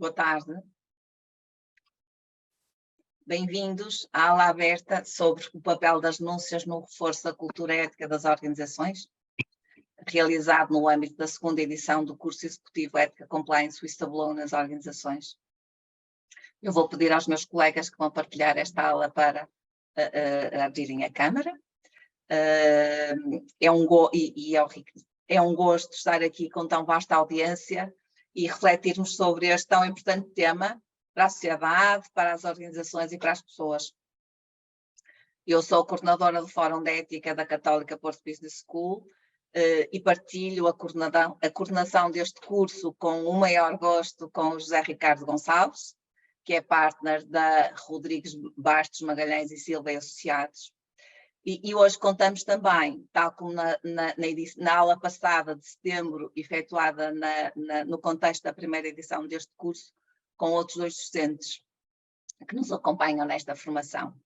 Boa tarde. Bem-vindos à aula aberta sobre o papel das denúncias no reforço da cultura ética das organizações, realizado no âmbito da segunda edição do curso executivo Ética Compliance Whistleblower nas organizações. Eu vou pedir aos meus colegas que vão partilhar esta aula para abrirem a câmara. É um gosto estar aqui com tão vasta audiência e refletirmos sobre este tão importante tema para a sociedade, para as organizações e para as pessoas. Eu sou coordenadora do Fórum de Ética da Católica Porto Business School e partilho a coordenação deste curso com o maior gosto com o José Ricardo Gonçalves, que é partner da Rodrigues Bastos Magalhães e Silva e Associados. E hoje contamos também, tal como na aula passada de setembro, efetuada no contexto da primeira edição deste curso, com outros dois docentes que nos acompanham nesta formação.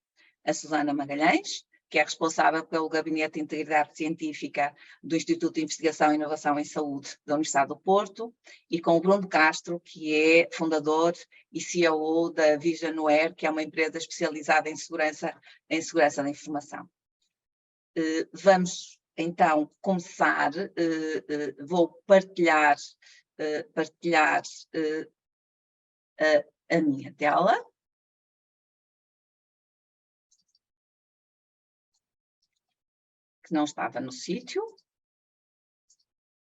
A Susana Magalhães, que é responsável pelo Gabinete de Integridade Científica do Instituto de Investigação e Inovação em Saúde da Universidade do Porto, e com o Bruno Castro, que é fundador e CEO da Visionware, que é uma empresa especializada em segurança da informação. Vamos então começar, vou partilhar a minha tela. Que não estava no sítio.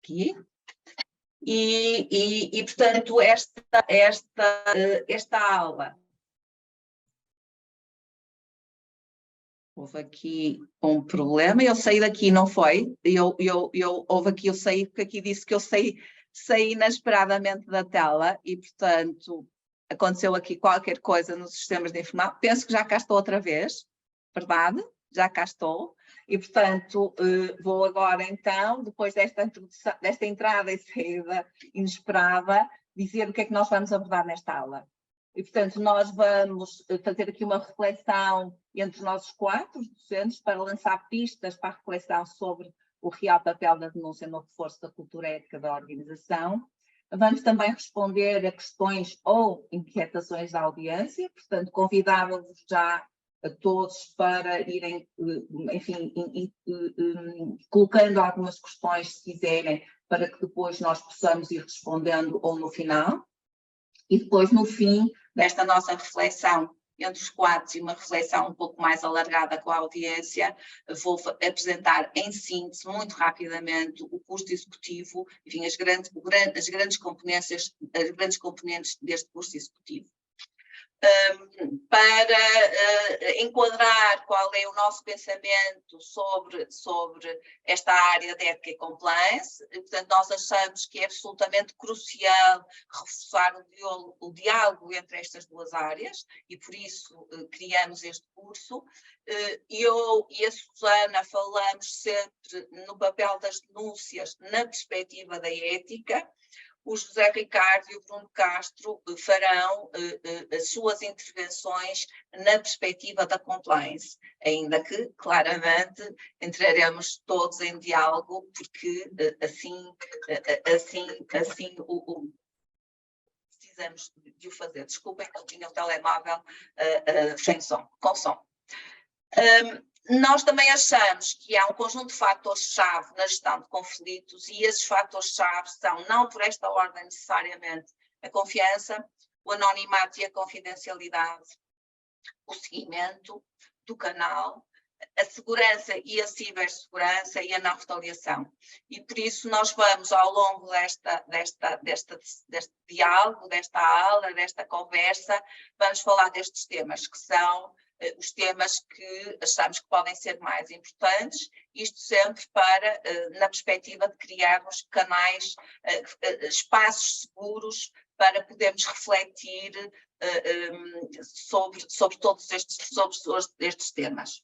Aqui. E portanto, esta aula. Houve aqui um problema, eu saí daqui, não foi? Houve aqui, eu saí, porque aqui disse que eu saí inesperadamente da tela e, portanto, aconteceu aqui qualquer coisa nos sistemas de informação. Penso que já cá estou outra vez, verdade? Já cá estou. E, portanto, vou agora, então, depois desta entrada e saída inesperada, dizer o que é que nós vamos abordar nesta aula. E, portanto, nós vamos fazer aqui uma reflexão entre os nossos quatro docentes para lançar pistas para a reflexão sobre o real papel da denúncia no reforço da cultura ética da organização. Vamos também responder a questões ou inquietações da audiência, portanto, convidava-vos já a todos para irem, enfim, colocando algumas questões, se quiserem, para que depois nós possamos ir respondendo ou no final. E depois, no fim desta nossa reflexão entre os quatro e uma reflexão um pouco mais alargada com a audiência, vou apresentar em síntese, muito rapidamente, o curso executivo, enfim, as grandes componentes deste curso executivo. Para enquadrar qual é o nosso pensamento sobre esta área de ética e compliance, portanto, nós achamos que é absolutamente crucial reforçar o diálogo entre estas duas áreas e por isso criamos este curso. Eu e a Susana falamos sempre no papel das denúncias na perspectiva da ética. O José Ricardo e o Bruno Castro farão as suas intervenções na perspectiva da compliance, ainda que, claramente, entraremos todos em diálogo, porque assim precisamos de o fazer. Desculpem que eu tinha o telemóvel com som. Nós também achamos que há um conjunto de fatores-chave na gestão de conflitos e esses fatores-chave são, não por esta ordem necessariamente, a confiança, o anonimato e a confidencialidade, o seguimento do canal, a segurança e a cibersegurança e a não retaliação. E por isso nós vamos, ao longo deste diálogo, desta aula, desta conversa, vamos falar destes temas que são os temas que achamos que podem ser mais importantes, isto sempre para, na perspectiva de criarmos canais, espaços seguros para podermos refletir sobre todos estes temas.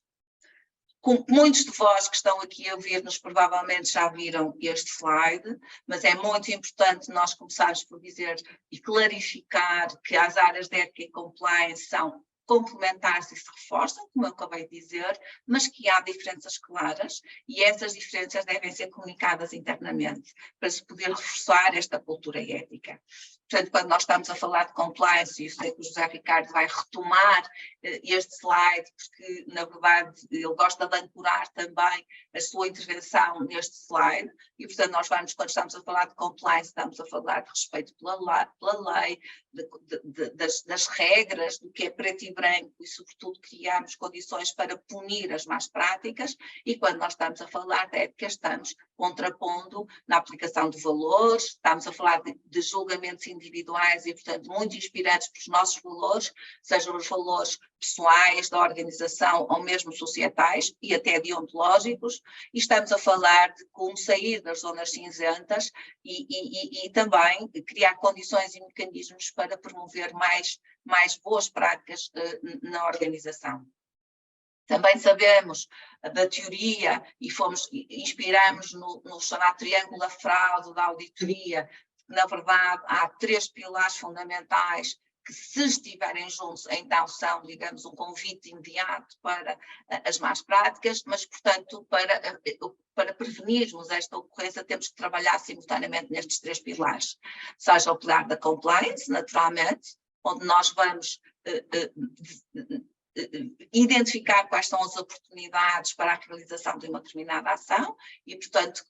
Com muitos de vós que estão aqui a ouvir-nos provavelmente já viram este slide, mas é muito importante nós começarmos por dizer e clarificar que as áreas de ética e compliance são complementares e se reforçam, como eu acabei de dizer, mas que há diferenças claras e essas diferenças devem ser comunicadas internamente para se poder reforçar esta cultura ética. Portanto, quando nós estamos a falar de compliance, e eu sei que o José Ricardo vai retomar este slide, porque, na verdade, ele gosta de ancorar também a sua intervenção neste slide, e, portanto, nós vamos, quando estamos a falar de compliance, estamos a falar de respeito pela lei, das regras, do que é preto e branco, e, sobretudo, criarmos condições para punir as más práticas, e quando nós estamos a falar de ética, estamos contrapondo na aplicação de valores, estamos a falar de julgamentos individuais e, portanto, muito inspirados pelos nossos valores, sejam os valores pessoais, da organização ou mesmo societais e até deontológicos, e estamos a falar de como sair das zonas cinzentas e também criar condições e mecanismos para promover mais boas práticas na organização. Também sabemos da teoria e inspiramos no chamado triângulo da fraude, da auditoria, que na verdade há 3 pilares fundamentais que, se estiverem juntos, então são, digamos, um convite imediato para as más práticas, mas, portanto, para prevenirmos esta ocorrência, temos que trabalhar simultaneamente nestes 3 pilares. Seja o pilar da compliance, naturalmente, onde nós vamos identificar quais são as oportunidades para a realização de uma determinada ação e, portanto,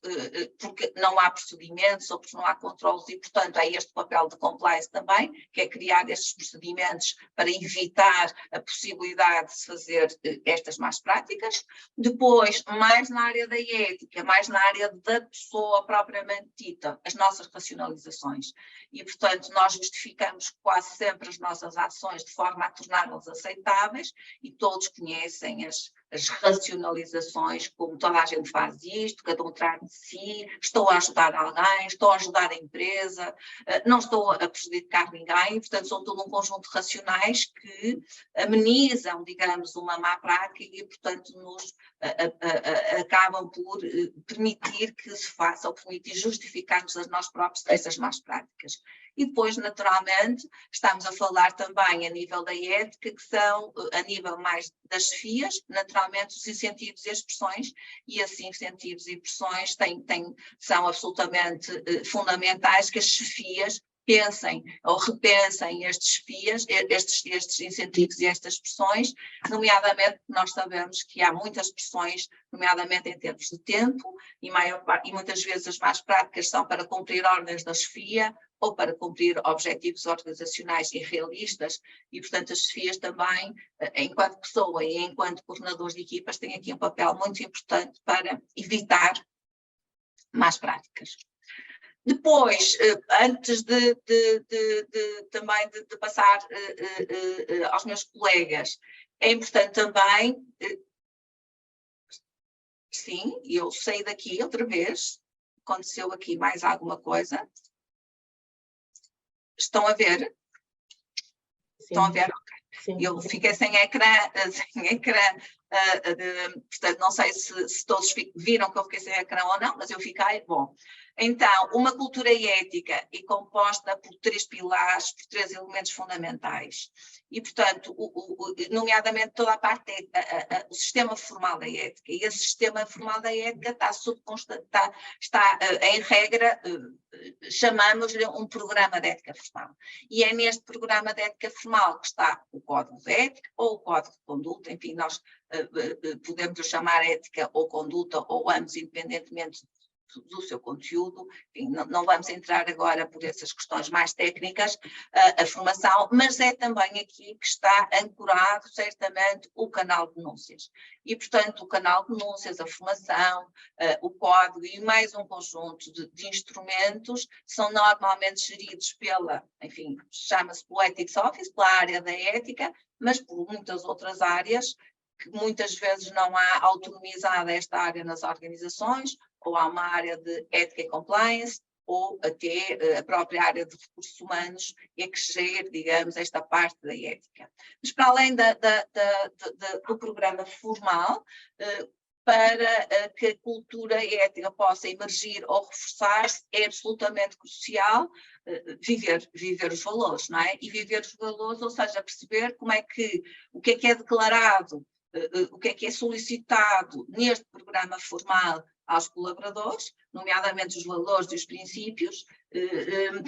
porque não há procedimentos ou porque não há controles e, portanto, é este papel de compliance também, que é criar estes procedimentos para evitar a possibilidade de se fazer estas más práticas. Depois, mais na área da ética, mais na área da pessoa propriamente dita, as nossas racionalizações. E, portanto, nós justificamos quase sempre as nossas ações de forma a torná-las aceitáveis, e todos conhecem as racionalizações, como toda a gente faz isto, cada um traz de si, estou a ajudar alguém, estou a ajudar a empresa, não estou a prejudicar ninguém, portanto são todo um conjunto de racionais que amenizam, digamos, uma má prática e, portanto, nos acabam por permitir que se faça ou permitir justificarmos a nós próprios essas más práticas. E depois, naturalmente, estamos a falar também a nível da ética, que são a nível mais das chefias, naturalmente os incentivos e as pressões, e assim incentivos e pressões são absolutamente fundamentais que as chefias pensem ou repensem estes incentivos e estas pressões, nomeadamente nós sabemos que há muitas pressões, nomeadamente em termos de tempo, e muitas vezes as más práticas são para cumprir ordens da chefia ou para cumprir objetivos organizacionais irrealistas, e portanto as chefias também, enquanto pessoa e enquanto coordenadores de equipas, têm aqui um papel muito importante para evitar más práticas. Depois, antes também de passar aos meus colegas, é importante também, sim, eu saí daqui outra vez, aconteceu aqui mais alguma coisa. Estão a ver? Sim. Estão a ver? Ok. Sim. Eu fiquei sem ecrã, portanto não sei se todos viram que eu fiquei sem ecrã ou não, mas eu fiquei, bom. Então, uma cultura ética é composta por 3 pilares, por 3 elementos fundamentais. E, portanto, nomeadamente toda a parte, o sistema formal da ética. E esse sistema formal da ética está em regra, chamamos-lhe um programa de ética formal. E é neste programa de ética formal que está o Código de Ética ou o Código de Conduta, enfim, nós podemos chamar ética ou conduta ou ambos, independentemente do seu conteúdo. Enfim, não vamos entrar agora por essas questões mais técnicas, a formação, mas é também aqui que está ancorado certamente o canal de denúncias. E, portanto, o canal de denúncias, a formação, o código e mais um conjunto de instrumentos são normalmente geridos enfim, chama-se pelo Ethics Office, pela área da ética, mas por muitas outras áreas, que muitas vezes não há autonomizada esta área nas organizações, ou há uma área de ética e compliance, ou até a própria área de recursos humanos é que gera, digamos, esta parte da ética. Mas para além do programa formal, para que a cultura ética possa emergir ou reforçar-se, é absolutamente crucial viver os valores, não é? E viver os valores, ou seja, perceber como é que, o que é declarado, o que é solicitado neste programa formal aos colaboradores, nomeadamente os valores e os princípios,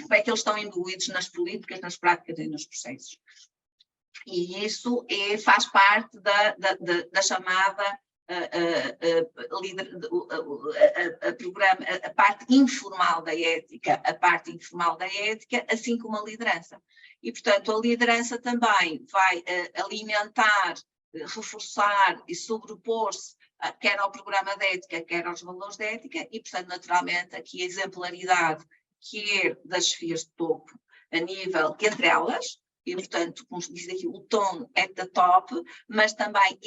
como é que eles estão imbuídos nas políticas, nas práticas e nos processos. E isso faz parte da chamada a parte informal da ética, assim como a liderança. E, portanto, a liderança também vai alimentar, reforçar e sobrepor-se quer ao programa de ética, quer aos valores de ética, e, portanto, naturalmente, aqui a exemplaridade, quer das chefias de topo, a nível entre elas, e, portanto, como diz aqui, o tom at the top, mas também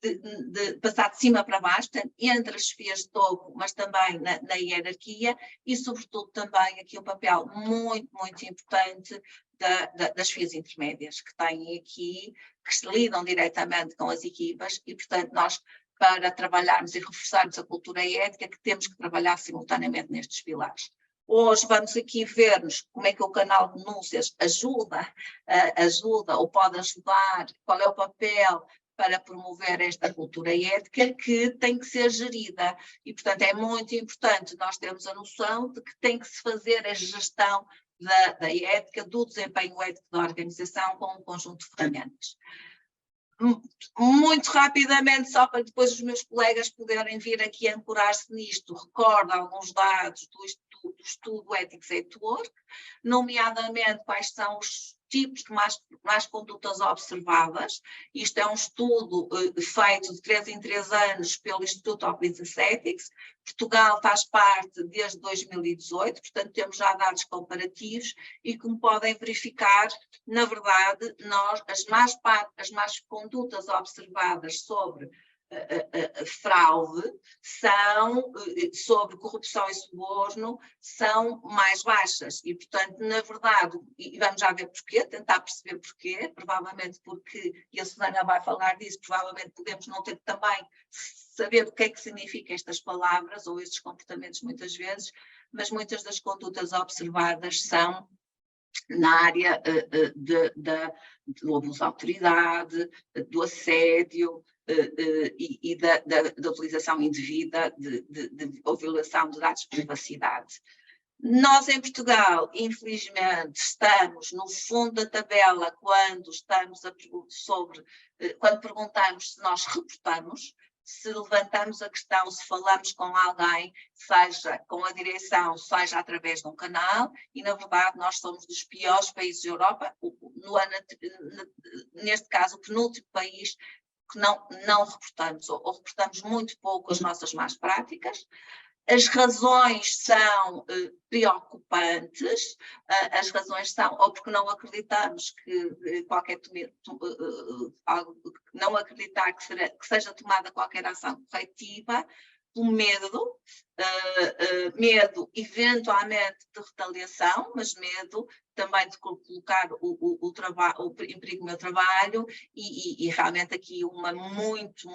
de passar de cima para baixo, portanto, entre as chefias de topo, mas também na hierarquia, e, sobretudo, também aqui um papel muito, muito importante das chefias intermédias, que têm aqui, que se lidam diretamente com as equipas, e, portanto, nós, para trabalharmos e reforçarmos a cultura ética, que temos que trabalhar simultaneamente nestes pilares. Hoje vamos aqui ver-nos como é que o canal de denúncias ajuda ou pode ajudar, qual é o papel para promover esta cultura ética que tem que ser gerida. E, portanto, é muito importante nós termos a noção de que tem que se fazer a gestão da ética, do desempenho ético da organização com um conjunto de ferramentas. Muito rapidamente, só para depois os meus colegas poderem vir aqui ancorar-se nisto, recordo alguns dados do estudo Ethics at Work, nomeadamente quais são os tipos de más condutas observadas. Isto é um estudo feito de 3 em 3 anos pelo Instituto of Business Ethics. Portugal faz parte desde 2018, portanto temos já dados comparativos e, como podem verificar, na verdade, as más condutas observadas sobre fraude, sobre corrupção e suborno, são mais baixas. E, portanto, na verdade, e vamos já ver porquê, tentar perceber porquê, provavelmente porque, e a Susana vai falar disso, provavelmente podemos não ter também saber o que é que significam estas palavras ou estes comportamentos muitas vezes, mas muitas das condutas observadas são na área do abuso de autoridade, do assédio, e da utilização indevida ou violação de dados de privacidade. Nós, em Portugal, infelizmente, estamos no fundo da tabela quando quando perguntamos se nós reportamos, se levantamos a questão, se falamos com alguém, seja com a direção, seja através de um canal, e na verdade nós somos dos piores países da Europa, neste caso o penúltimo país que não reportamos, ou reportamos muito pouco as nossas más práticas. As razões são preocupantes, as razões são ou porque não acreditamos que não acreditar que seja tomada qualquer ação corretiva, pelo medo eventualmente de retaliação, mas medo também de colocar em perigo o meu trabalho e realmente aqui uma muito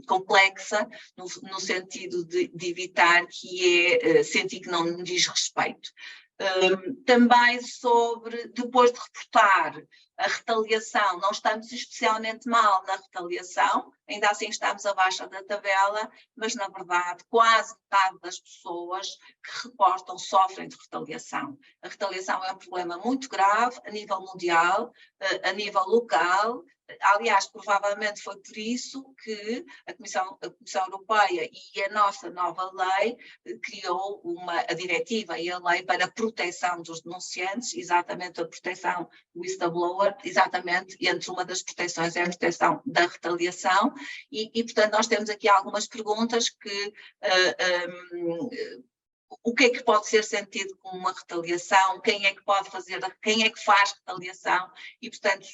complexa no sentido de evitar sentir que não me diz respeito. Também depois de reportar a retaliação, não estamos especialmente mal na retaliação, ainda assim estamos abaixo da tabela, mas na verdade quase metade das pessoas que reportam sofrem de retaliação. A retaliação é um problema muito grave a nível mundial, a nível local. Aliás, provavelmente foi por isso que a Comissão Europeia e a nossa nova lei criou a diretiva e a lei para a proteção dos denunciantes, exatamente a proteção do whistleblower, exatamente, entre uma das proteções é a proteção da retaliação, e portanto nós temos aqui algumas perguntas que o que é que pode ser sentido como uma retaliação, quem é que faz retaliação, e portanto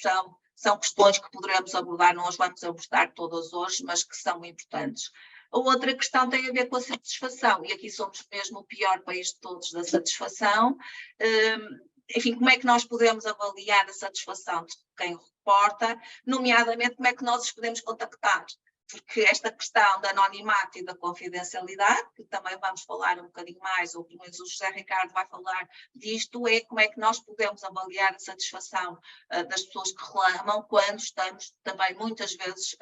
são questões que poderemos abordar, não as vamos abordar todas hoje, mas que são importantes. A outra questão tem a ver com a satisfação, e aqui somos mesmo o pior país de todos da satisfação. Enfim, como é que nós podemos avaliar a satisfação de quem reporta, nomeadamente como é que nós os podemos contactar? porque esta questão da anonimato e da confidencialidade, que também vamos falar um bocadinho mais, ou pelo menos o José Ricardo vai falar disto, é como é que nós podemos avaliar a satisfação das pessoas que reclamam quando estamos também muitas vezes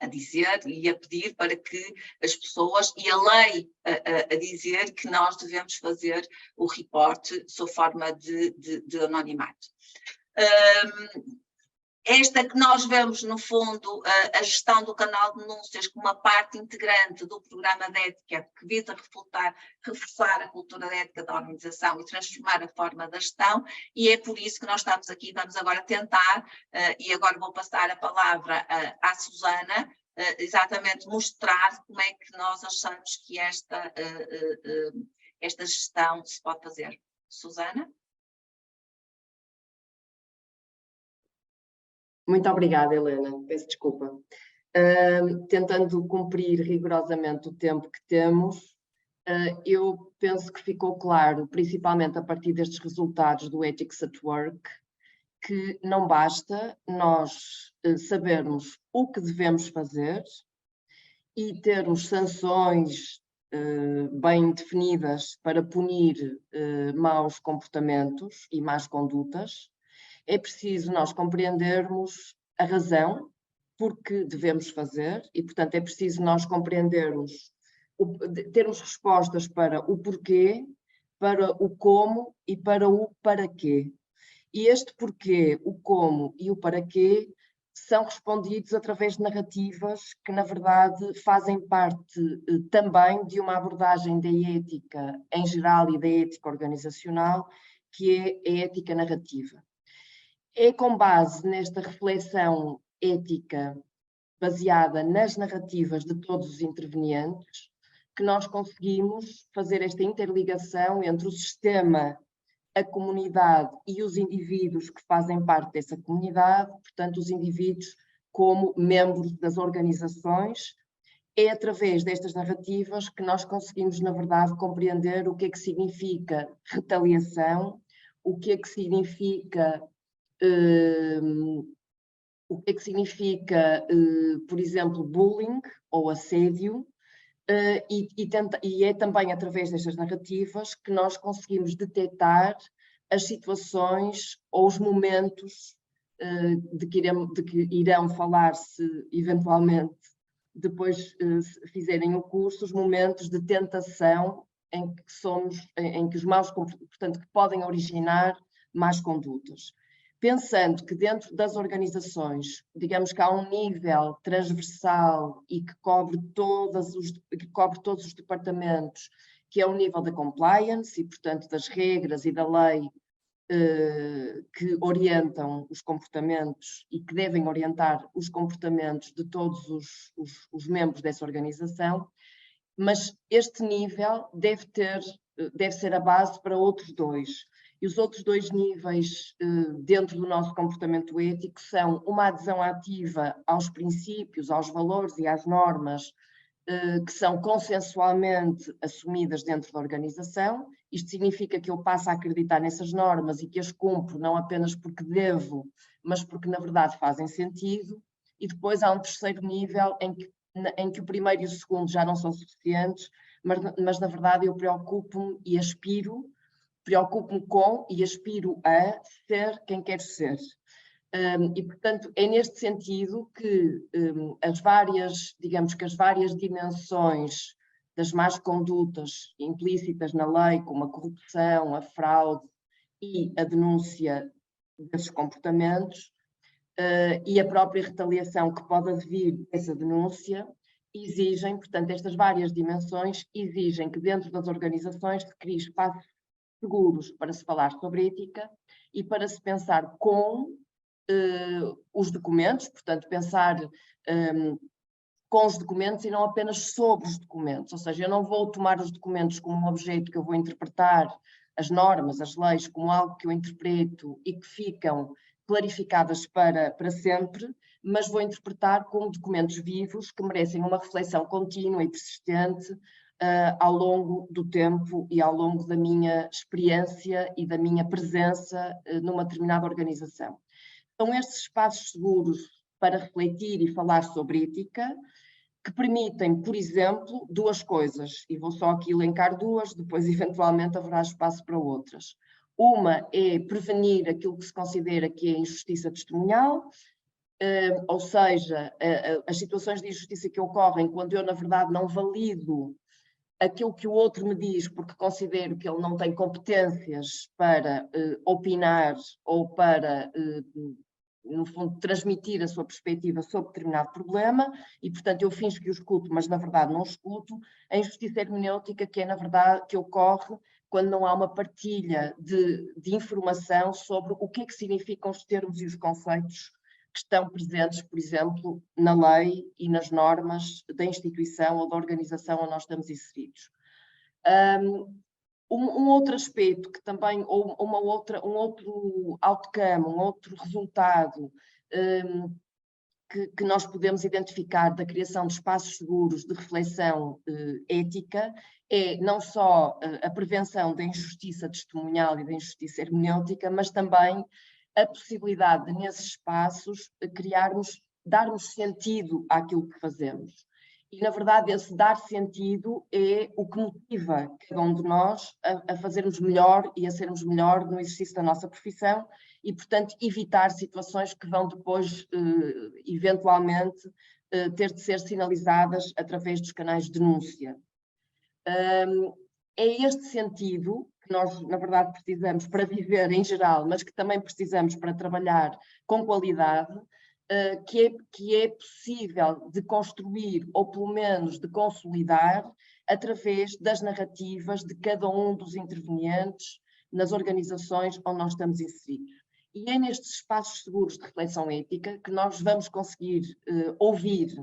a dizer e a pedir para que as pessoas, e a lei a dizer que nós devemos fazer o reporte sob forma de anonimato. Esta que nós vemos, no fundo, a gestão do canal de denúncias como uma parte integrante do programa de ética que visa reforçar a cultura de ética da organização e transformar a forma da gestão, e é por isso que nós estamos aqui, vamos agora tentar, e agora vou passar a palavra à Susana, exatamente mostrar como é que nós achamos que esta gestão se pode fazer. Susana? Muito obrigada, Helena. Peço desculpa. Tentando cumprir rigorosamente o tempo que temos, eu penso que ficou claro, principalmente a partir destes resultados do Ethics at Work, que não basta nós sabermos o que devemos fazer e termos sanções bem definidas para punir maus comportamentos e más condutas. É preciso nós compreendermos a razão por que devemos fazer e, portanto, é preciso nós compreendermos, termos respostas para o porquê, para o como e para o para quê. E este porquê, o como e o para quê são respondidos através de narrativas que, na verdade, fazem parte também de uma abordagem da ética em geral e da ética organizacional, que é a ética narrativa. É com base nesta reflexão ética baseada nas narrativas de todos os intervenientes que nós conseguimos fazer esta interligação entre o sistema, a comunidade e os indivíduos que fazem parte dessa comunidade, portanto, os indivíduos como membros das organizações. É através destas narrativas que nós conseguimos, na verdade, compreender o que é que significa retaliação, o que é que significa por exemplo, bullying ou assédio, e é também através destas narrativas que nós conseguimos detectar as situações ou os momentos de que irão falar, se eventualmente depois fizerem o curso, os momentos de tentação em que os maus, portanto, que podem originar más condutas. Pensando que dentro das organizações, digamos que há um nível transversal e que cobre todos os departamentos, que é o nível da compliance e, portanto, das regras e da lei que orientam os comportamentos e que devem orientar os comportamentos de todos os membros dessa organização, mas este nível deve ser a base para outros dois. E os outros dois níveis dentro do nosso comportamento ético são uma adesão ativa aos princípios, aos valores e às normas que são consensualmente assumidas dentro da organização. Isto significa que eu passo a acreditar nessas normas e que as cumpro não apenas porque devo, mas porque na verdade fazem sentido. E depois há um terceiro nível em que o primeiro e o segundo já não são suficientes, mas na verdade eu preocupo-me com e aspiro a ser quem quero ser. E, portanto, é neste sentido que as várias dimensões das más condutas implícitas na lei, como a corrupção, a fraude e a denúncia desses comportamentos, e a própria retaliação que pode advir dessa denúncia, exigem, portanto, estas várias dimensões exigem que dentro das organizações se crie espaços seguros para se falar sobre ética e para se pensar com os documentos, portanto, pensar com os documentos e não apenas sobre os documentos, ou seja, eu não vou tomar os documentos como um objeto que eu vou interpretar, as normas, as leis, como algo que eu interpreto e que ficam clarificadas para sempre, mas vou interpretar como documentos vivos que merecem uma reflexão contínua e persistente ao longo do tempo e ao longo da minha experiência e da minha presença numa determinada organização. São estes espaços seguros para refletir e falar sobre ética, que permitem, por exemplo, duas coisas, e vou só aqui elencar duas, depois eventualmente haverá espaço para outras. Uma é prevenir aquilo que se considera que é injustiça testemunhal, ou seja, as situações de injustiça que ocorrem quando eu, na verdade, não valido aquilo que o outro me diz porque considero que ele não tem competências para opinar ou para, no fundo, transmitir a sua perspectiva sobre determinado problema e, portanto, eu finjo que o escuto, mas, na verdade, não escuto. A injustiça hermenêutica que é, na verdade, que ocorre quando não há uma partilha de informação sobre o que é que significam os termos e os conceitos que estão presentes, por exemplo, na lei e nas normas da instituição ou da organização onde nós estamos inseridos. Um outro aspecto que também, ou um outro outcome, um outro resultado que nós podemos identificar da criação de espaços seguros de reflexão ética é não só a prevenção da injustiça testemunhal e da injustiça hermenêutica, mas também a possibilidade de, nesses espaços, darmos sentido àquilo que fazemos. E, na verdade, esse dar sentido é o que motiva cada um de nós a fazermos melhor e a sermos melhor no exercício da nossa profissão e, portanto, evitar situações que vão depois, eventualmente, ter de ser sinalizadas através dos canais de denúncia. É este sentido que nós, na verdade, precisamos para viver em geral, mas que também precisamos para trabalhar com qualidade, que é possível de construir, ou pelo menos de consolidar, através das narrativas de cada um dos intervenientes nas organizações onde nós estamos inseridos. E é nestes espaços seguros de reflexão ética que nós vamos conseguir ouvir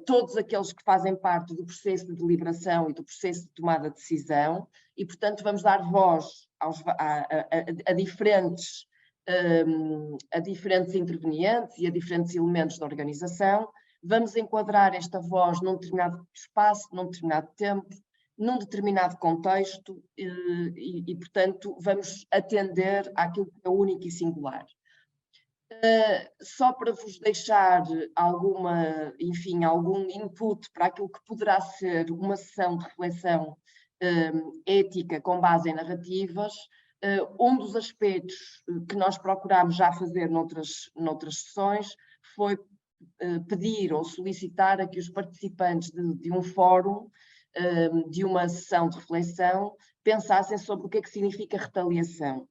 todos aqueles que fazem parte do processo de deliberação e do processo de tomada de decisão e, portanto, vamos dar voz a diferentes intervenientes e a diferentes elementos da organização, vamos enquadrar esta voz num determinado espaço, num determinado tempo, num determinado contexto e, portanto, vamos atender àquilo que é único e singular. Só para vos deixar algum input para aquilo que poderá ser uma sessão de reflexão ética com base em narrativas, um dos aspectos que nós procurámos já fazer noutras sessões foi pedir ou solicitar a que os participantes de um fórum, de uma sessão de reflexão, pensassem sobre o que é que significa retaliação.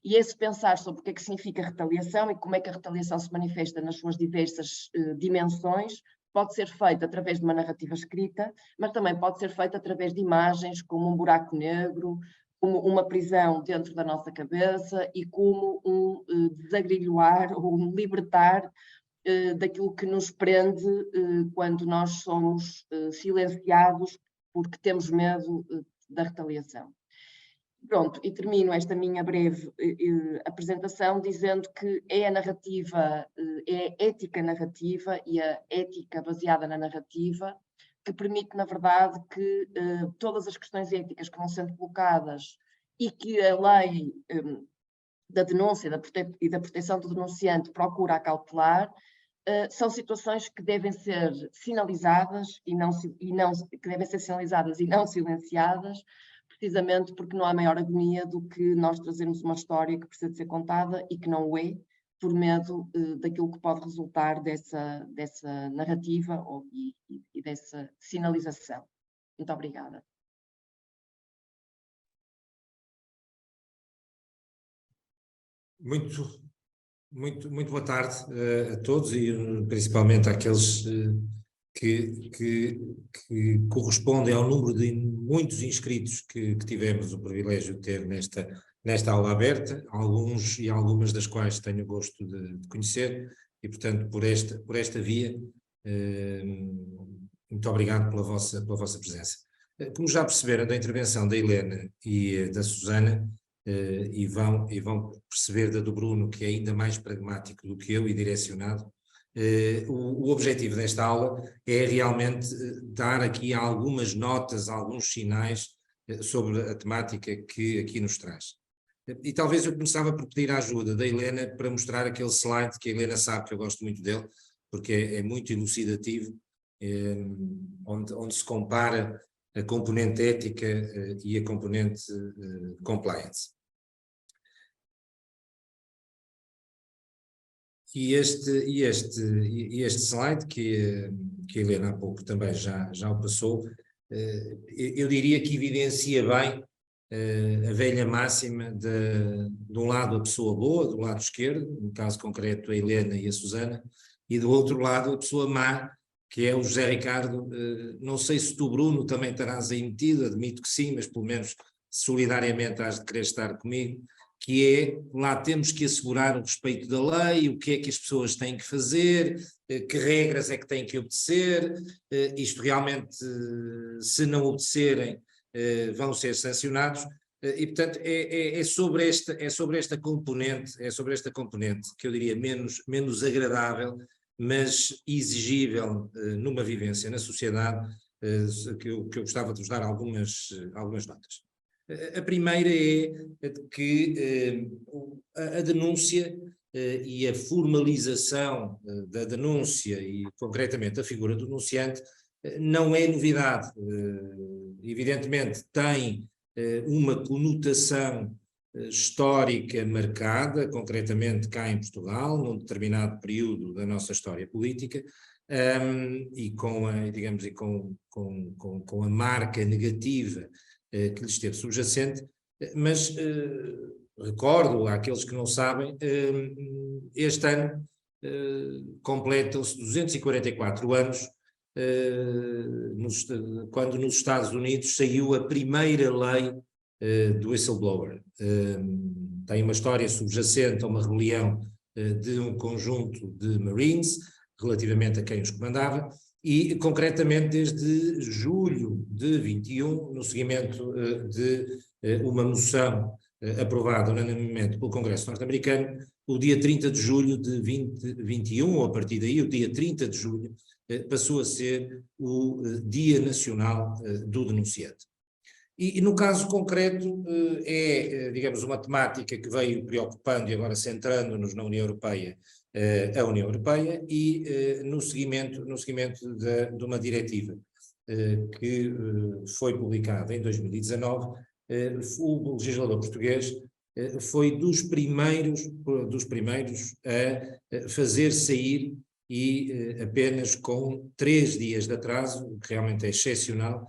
E esse pensar sobre o que é que significa retaliação e como é que a retaliação se manifesta nas suas diversas dimensões pode ser feito através de uma narrativa escrita, mas também pode ser feito através de imagens como um buraco negro, como uma prisão dentro da nossa cabeça e como um desagrilhoar ou um libertar daquilo que nos prende quando nós somos silenciados porque temos medo da retaliação. Pronto, e termino esta minha breve apresentação dizendo que é a narrativa, é a ética narrativa e a ética baseada na narrativa que permite, na verdade, que todas as questões éticas que vão sendo colocadas e que a lei da denúncia e da proteção do denunciante procura acautelar, são situações que devem ser sinalizadas que devem ser sinalizadas e não silenciadas, precisamente porque não há maior agonia do que nós trazermos uma história que precisa de ser contada e que não o é, por medo daquilo que pode resultar dessa narrativa e dessa sinalização. Muito obrigada. Muito boa tarde a todos e principalmente àqueles que correspondem ao número de muitos inscritos que tivemos o privilégio de ter nesta aula aberta, alguns e algumas das quais tenho o gosto de conhecer e, portanto, por esta via, muito obrigado pela vossa presença. Como já perceberam da intervenção da Helena e da Susana, e vão perceber da do Bruno, que é ainda mais pragmático do que eu e direcionado, o objetivo desta aula é realmente dar aqui algumas notas, alguns sinais sobre a temática que aqui nos traz. E talvez eu começava por pedir a ajuda da Helena para mostrar aquele slide que a Helena sabe que eu gosto muito dele, porque é muito elucidativo, onde se compara a componente ética e a componente compliance. E este slide, que a Helena há pouco também já o passou, eu diria que evidencia bem a velha máxima de um lado a pessoa boa, do lado esquerdo, no caso concreto a Helena e a Susana, e do outro lado a pessoa má, que é o José Ricardo. Não sei se tu, Bruno, também estarás aí metido, admito que sim, mas pelo menos solidariamente has de querer estar comigo, que é, lá temos que assegurar o respeito da lei, o que é que as pessoas têm que fazer, que regras é que têm que obedecer, isto realmente, se não obedecerem, vão ser sancionados, e portanto é sobre esta componente que eu diria menos agradável, mas exigível numa vivência na sociedade, que eu gostava de vos dar algumas notas. A primeira é que a denúncia e a formalização da denúncia, e concretamente a figura do denunciante, não é novidade. Evidentemente tem uma conotação histórica marcada, concretamente cá em Portugal, num determinado período da nossa história política, e com a marca negativa que lhe esteve subjacente, mas recordo àqueles que não sabem, este ano completam-se 244 anos, quando nos Estados Unidos saiu a primeira lei do whistleblower. Tem uma história subjacente a uma rebelião de um conjunto de Marines, relativamente a quem os comandava, e concretamente desde julho de 21, no seguimento de uma moção aprovada unanimemente pelo Congresso norte-americano, o dia 30 de julho de 2021, ou a partir daí, o dia 30 de julho, passou a ser o Dia Nacional do Denunciante. E no caso concreto digamos, uma temática que veio preocupando e agora centrando-nos na União Europeia, a União Europeia, e no seguimento de uma diretiva que foi publicada em 2019, o legislador português foi dos primeiros a fazer sair, e apenas com 3 dias de atraso, o que realmente é excepcional,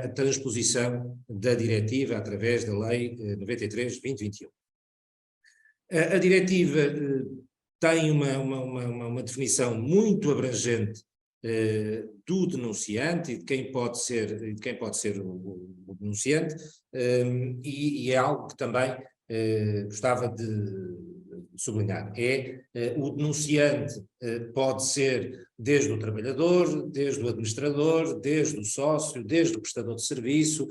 a transposição da diretiva através da Lei 93/2021. A diretiva tem uma definição muito abrangente do denunciante e de quem pode ser o denunciante, e é algo que também gostava de sublinhar. O denunciante pode ser desde o trabalhador, desde o administrador, desde o sócio, desde o prestador de serviço,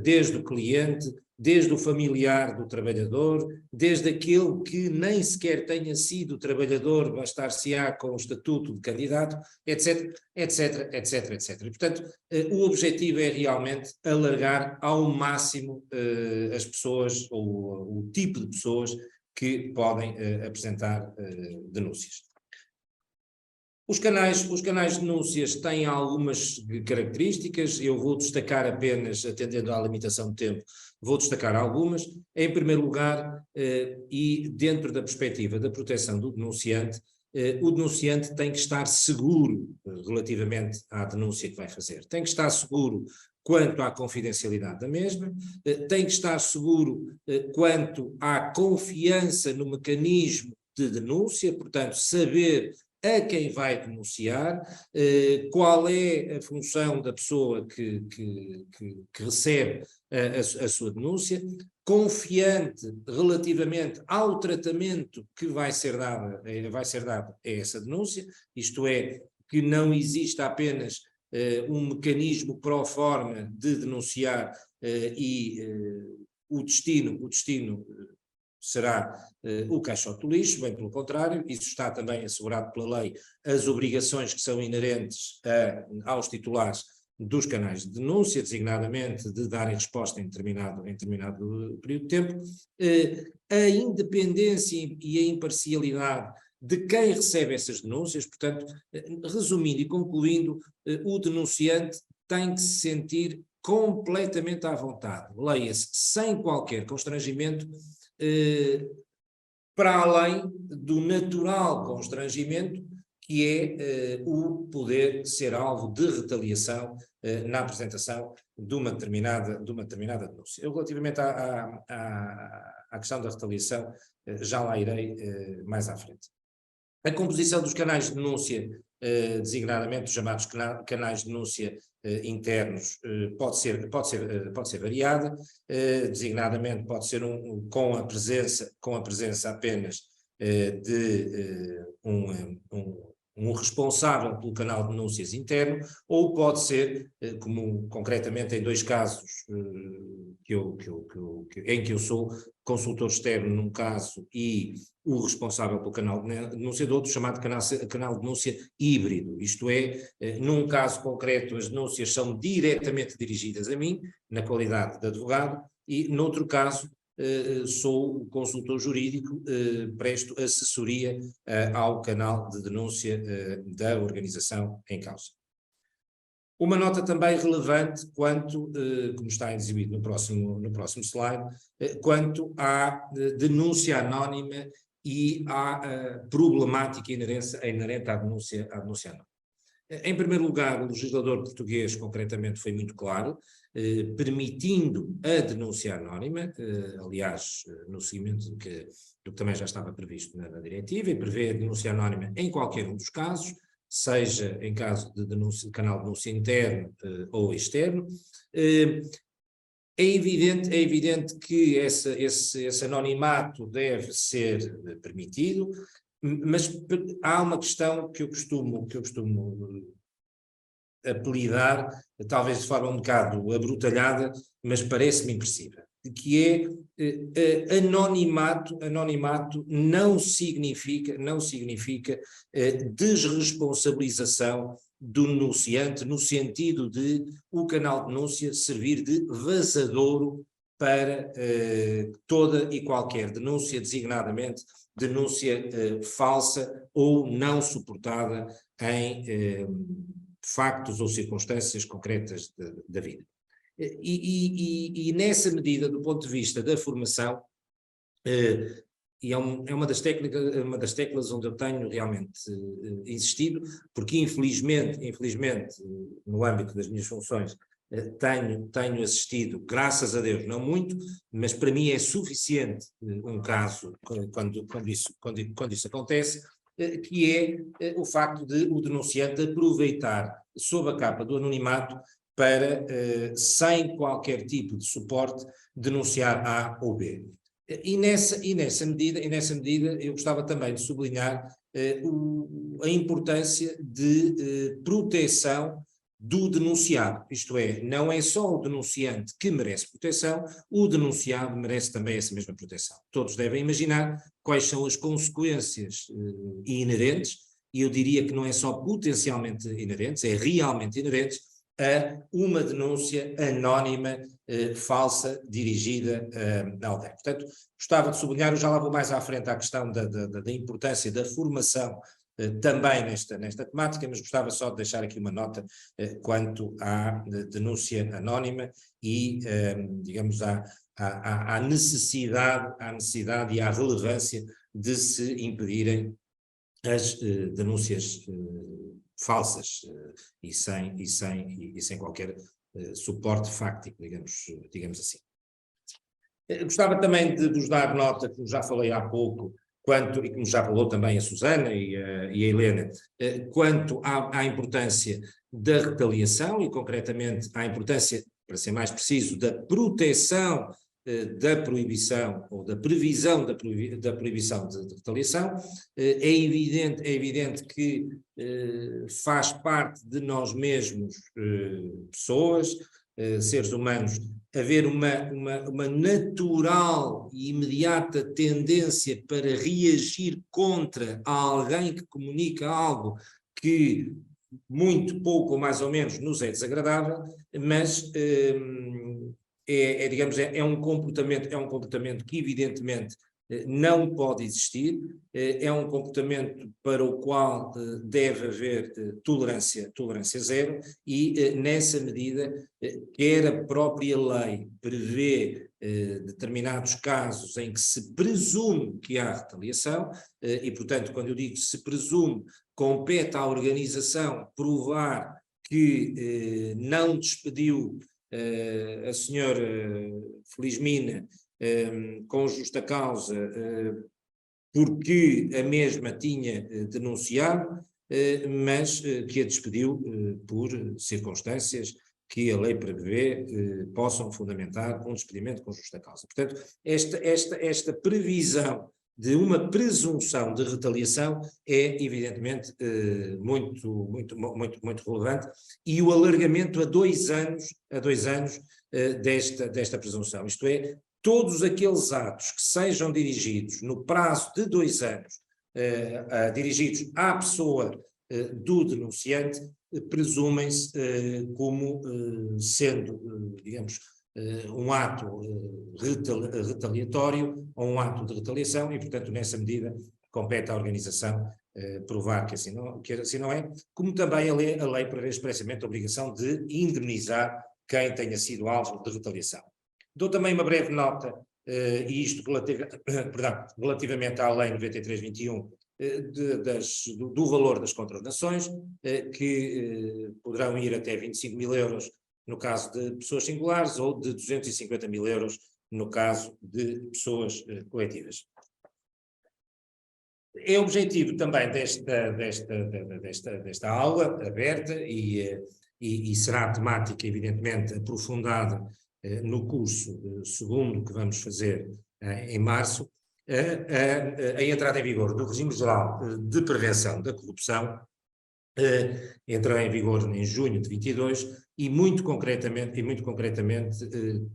desde o cliente, desde o familiar do trabalhador, desde aquele que nem sequer tenha sido trabalhador, bastar-se-á com o estatuto de candidato, etc, etc, etc, etc. E, portanto, o objetivo é realmente alargar ao máximo as pessoas, ou o tipo de pessoas que podem apresentar denúncias. Os canais de denúncias têm algumas características, eu vou destacar apenas, atendendo à limitação de tempo, vou destacar algumas. Em primeiro lugar, e dentro da perspectiva da proteção do denunciante, o denunciante tem que estar seguro relativamente à denúncia que vai fazer. Tem que estar seguro quanto à confidencialidade da mesma, tem que estar seguro quanto à confiança no mecanismo de denúncia, portanto, saber a quem vai denunciar, qual é a função da pessoa que recebe a sua denúncia, confiante relativamente ao tratamento que vai ser dado a essa denúncia, isto é, que não exista apenas um mecanismo pro forma de denunciar e o destino será o caixote do lixo, bem pelo contrário, isso está também assegurado pela lei, as obrigações que são inerentes aos titulares dos canais de denúncia, designadamente de darem resposta em determinado período de tempo, a independência e a imparcialidade de quem recebe essas denúncias. Portanto, resumindo e concluindo, o denunciante tem que se sentir completamente à vontade, leia-se, sem qualquer constrangimento, para além do natural constrangimento que é o poder ser alvo de retaliação na apresentação de uma determinada denúncia. Eu, relativamente à questão da retaliação, já lá irei mais à frente. A composição dos canais de denúncia, designadamente os chamados canais de denúncia internos, pode ser variada, designadamente pode ser com a presença apenas de um responsável pelo canal de denúncias interno, ou pode ser, como concretamente em 2 casos em que eu sou consultor externo num caso e o responsável pelo canal de denúncia do outro, chamado canal de denúncia híbrido. Isto é, num caso concreto as denúncias são diretamente dirigidas a mim, na qualidade de advogado, e noutro caso sou o consultor jurídico, presto assessoria ao canal de denúncia da organização em causa. Uma nota também relevante quanto, como está exibido no próximo slide, quanto à denúncia anónima e à problemática inerente à denúncia anónima. Em primeiro lugar, o legislador português, concretamente, foi muito claro, permitindo a denúncia anónima, aliás, no seguimento do que também já estava previsto na diretiva, e prevê a denúncia anónima em qualquer um dos casos, seja em caso de canal de denúncia interno ou externo. É evidente que esse anonimato deve ser permitido, mas há uma questão que eu costumo apelidar, talvez de forma um bocado abrutalhada, mas parece-me impressiva, que é anonimato não significa desresponsabilização do denunciante, no sentido de o canal de denúncia servir de vazadouro para toda e qualquer denúncia, designadamente denúncia falsa ou não suportada em factos ou circunstâncias concretas da vida. E nessa medida, do ponto de vista da formação, e é uma das teclas onde eu tenho realmente insistido, porque infelizmente, no âmbito das minhas funções, tenho assistido, graças a Deus, não muito, mas para mim é suficiente um caso, quando isso acontece, que é o facto de o denunciante aproveitar, sob a capa do anonimato, para, sem qualquer tipo de suporte, denunciar A ou B. E nessa medida eu gostava também de sublinhar a importância de proteção do denunciado, isto é, não é só o denunciante que merece proteção, o denunciado merece também essa mesma proteção. Todos devem imaginar quais são as consequências inerentes, e eu diria que não é só potencialmente inerentes, é realmente inerentes, a uma denúncia anónima, falsa, dirigida a alguém. Portanto, gostava de sublinhar, eu já lá vou mais à frente à questão da importância da formação também nesta temática, mas gostava só de deixar aqui uma nota quanto à denúncia anónima e, digamos, à necessidade e à relevância de se impedirem as denúncias falsas e sem qualquer suporte fáctico, digamos assim. Gostava também de vos dar nota, como já falei há pouco, e como já falou também a Susana e a Helena, quanto à importância da retaliação e, concretamente, à importância, para ser mais preciso, da proteção da proibição ou da previsão da proibição de retaliação. É evidente que faz parte de nós mesmos, pessoas, seres humanos, haver uma natural e imediata tendência para reagir contra alguém que comunica algo que muito pouco ou mais ou menos nos é desagradável, mas digamos, é um comportamento que evidentemente não pode existir, é um comportamento para o qual deve haver tolerância zero e, nessa medida, quer a própria lei prevê determinados casos em que se presume que há retaliação, e, portanto, quando eu digo se presume, compete à organização provar que não despediu a senhora Felizmina com justa causa, porque a mesma tinha denunciado, mas que a despediu por circunstâncias que a lei prevê possam fundamentar um despedimento com justa causa. Portanto, esta previsão de uma presunção de retaliação é, evidentemente, muito relevante, e o alargamento a 2 anos desta presunção, isto é, todos aqueles atos que sejam dirigidos no prazo de 2 anos, dirigidos à pessoa do denunciante, presumem-se como sendo, digamos, um ato retaliatório ou um ato de retaliação e, portanto, nessa medida, compete à organização provar que assim não é, como também a lei prevê expressamente a obrigação de indemnizar quem tenha sido alvo de retaliação. Dou também uma breve nota, e isto relativamente à Lei 93/21, do valor das contraordenações, que poderão ir até 25 mil euros no caso de pessoas singulares ou de 250 mil euros no caso de pessoas coletivas. É objetivo também desta aula aberta e será temática, evidentemente, aprofundada no curso segundo que vamos fazer em março, a entrada em vigor do regime geral de prevenção da corrupção, entrará em vigor em junho de 22 e muito concretamente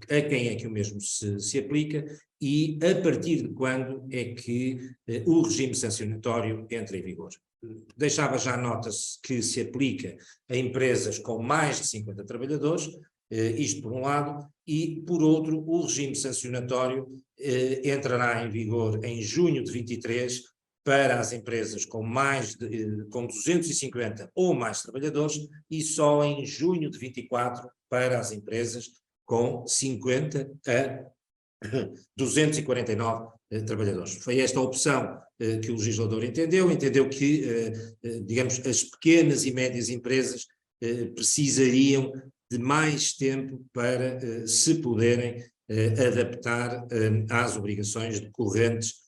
a quem é que o mesmo se aplica e a partir de quando é que o regime sancionatório entra em vigor. Deixava já nota-se que se aplica a empresas com mais de 50 trabalhadores, isto por um lado, e por outro o regime sancionatório entrará em vigor em junho de 23 para as empresas com 250 ou mais trabalhadores e só em junho de 24 para as empresas com 50 a 249 trabalhadores. Foi esta a opção que o legislador entendeu que, digamos, as pequenas e médias empresas precisariam de mais tempo para se poderem adaptar às obrigações decorrentes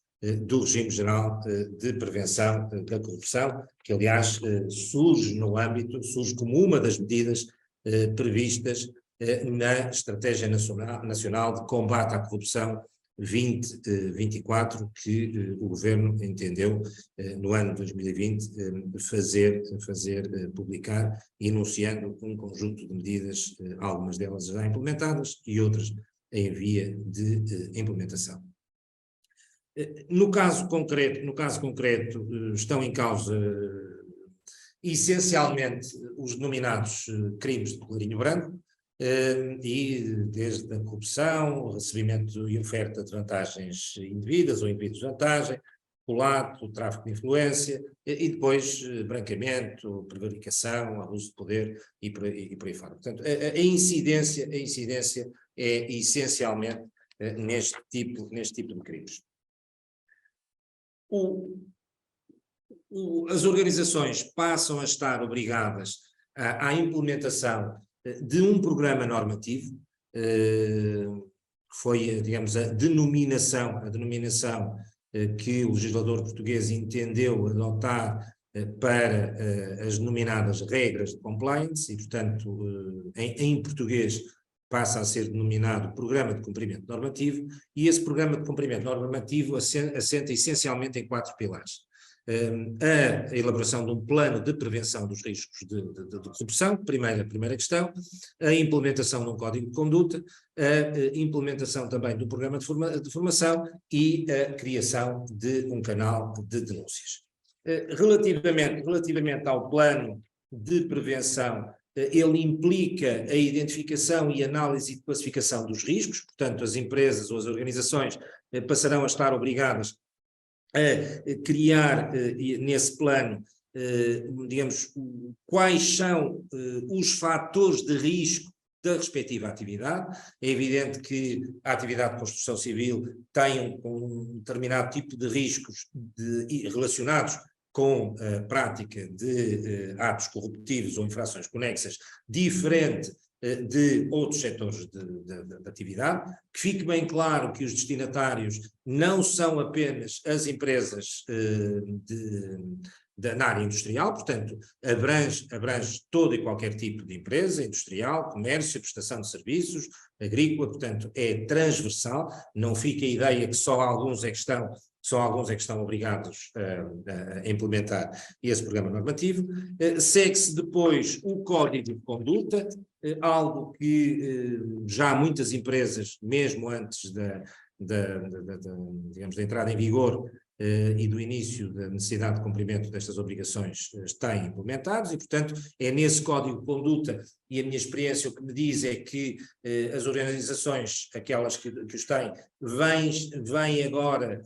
do regime geral de prevenção da corrupção, que aliás surge como uma das medidas previstas na Estratégia Nacional de Combate à Corrupção 2024, que o Governo entendeu no ano de 2020 fazer publicar, enunciando um conjunto de medidas, algumas delas já implementadas e outras em via de implementação. No caso concreto, estão em causa essencialmente os denominados crimes de colarinho branco, e desde a corrupção, o recebimento e oferta de vantagens indevidas ou indevidas de vantagem, peculato, tráfico de influência, e depois branqueamento, prevaricação, abuso de poder e por aí fora. Portanto, a incidência é essencialmente neste tipo de crimes. As organizações passam a estar obrigadas à implementação de um programa normativo, foi, digamos, a denominação que o legislador português entendeu adotar para as denominadas regras de compliance e, portanto, em português passa a ser denominado Programa de Cumprimento Normativo, e esse Programa de Cumprimento Normativo assenta essencialmente em 4 pilares. A elaboração de um plano de prevenção dos riscos de corrupção, primeira questão, a implementação de um código de conduta, a implementação também do programa de formação e a criação de um canal de denúncias. Relativamente ao plano de prevenção, ele implica a identificação e análise e classificação dos riscos, portanto as empresas ou as organizações passarão a estar obrigadas a criar nesse plano, digamos, quais são os fatores de risco da respectiva atividade. É evidente que a atividade de construção civil tem um determinado tipo de riscos relacionados com a prática de atos corruptivos ou infrações conexas, diferente de outros setores de atividade. Que fique bem claro que os destinatários não são apenas as empresas na área industrial, portanto, abrange todo e qualquer tipo de empresa, industrial, comércio, prestação de serviços, agrícola, portanto, é transversal, não fica a ideia que só alguns é que estão obrigados a implementar esse programa normativo. Segue-se depois o Código de Conduta, algo que já muitas empresas, mesmo antes digamos, da entrada em vigor e do início da necessidade de cumprimento destas obrigações, têm implementados, e portanto é nesse Código de Conduta, e a minha experiência o que me diz é que as organizações, aquelas que os têm, vêm agora,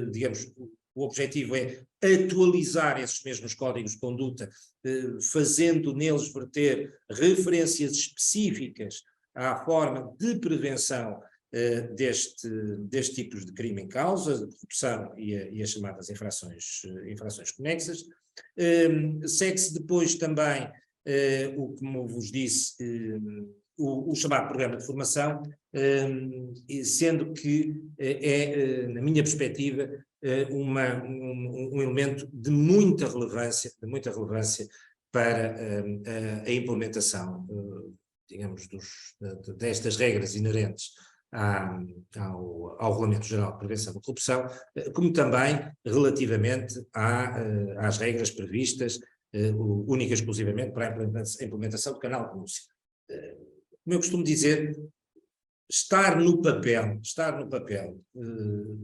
digamos, o objetivo é atualizar esses mesmos códigos de conduta, fazendo neles verter referências específicas à forma de prevenção destes tipos de crime em causa, de corrupção e as chamadas infrações conexas. Segue-se depois também, como vos disse, o chamado programa de formação, sendo que na minha perspectiva, um elemento de muita relevância para a implementação, digamos, destas regras inerentes ao Regulamento Geral de Prevenção da Corrupção, como também relativamente às regras previstas única e exclusivamente para a implementação do canal de denúncia. Como eu costumo dizer, estar no papel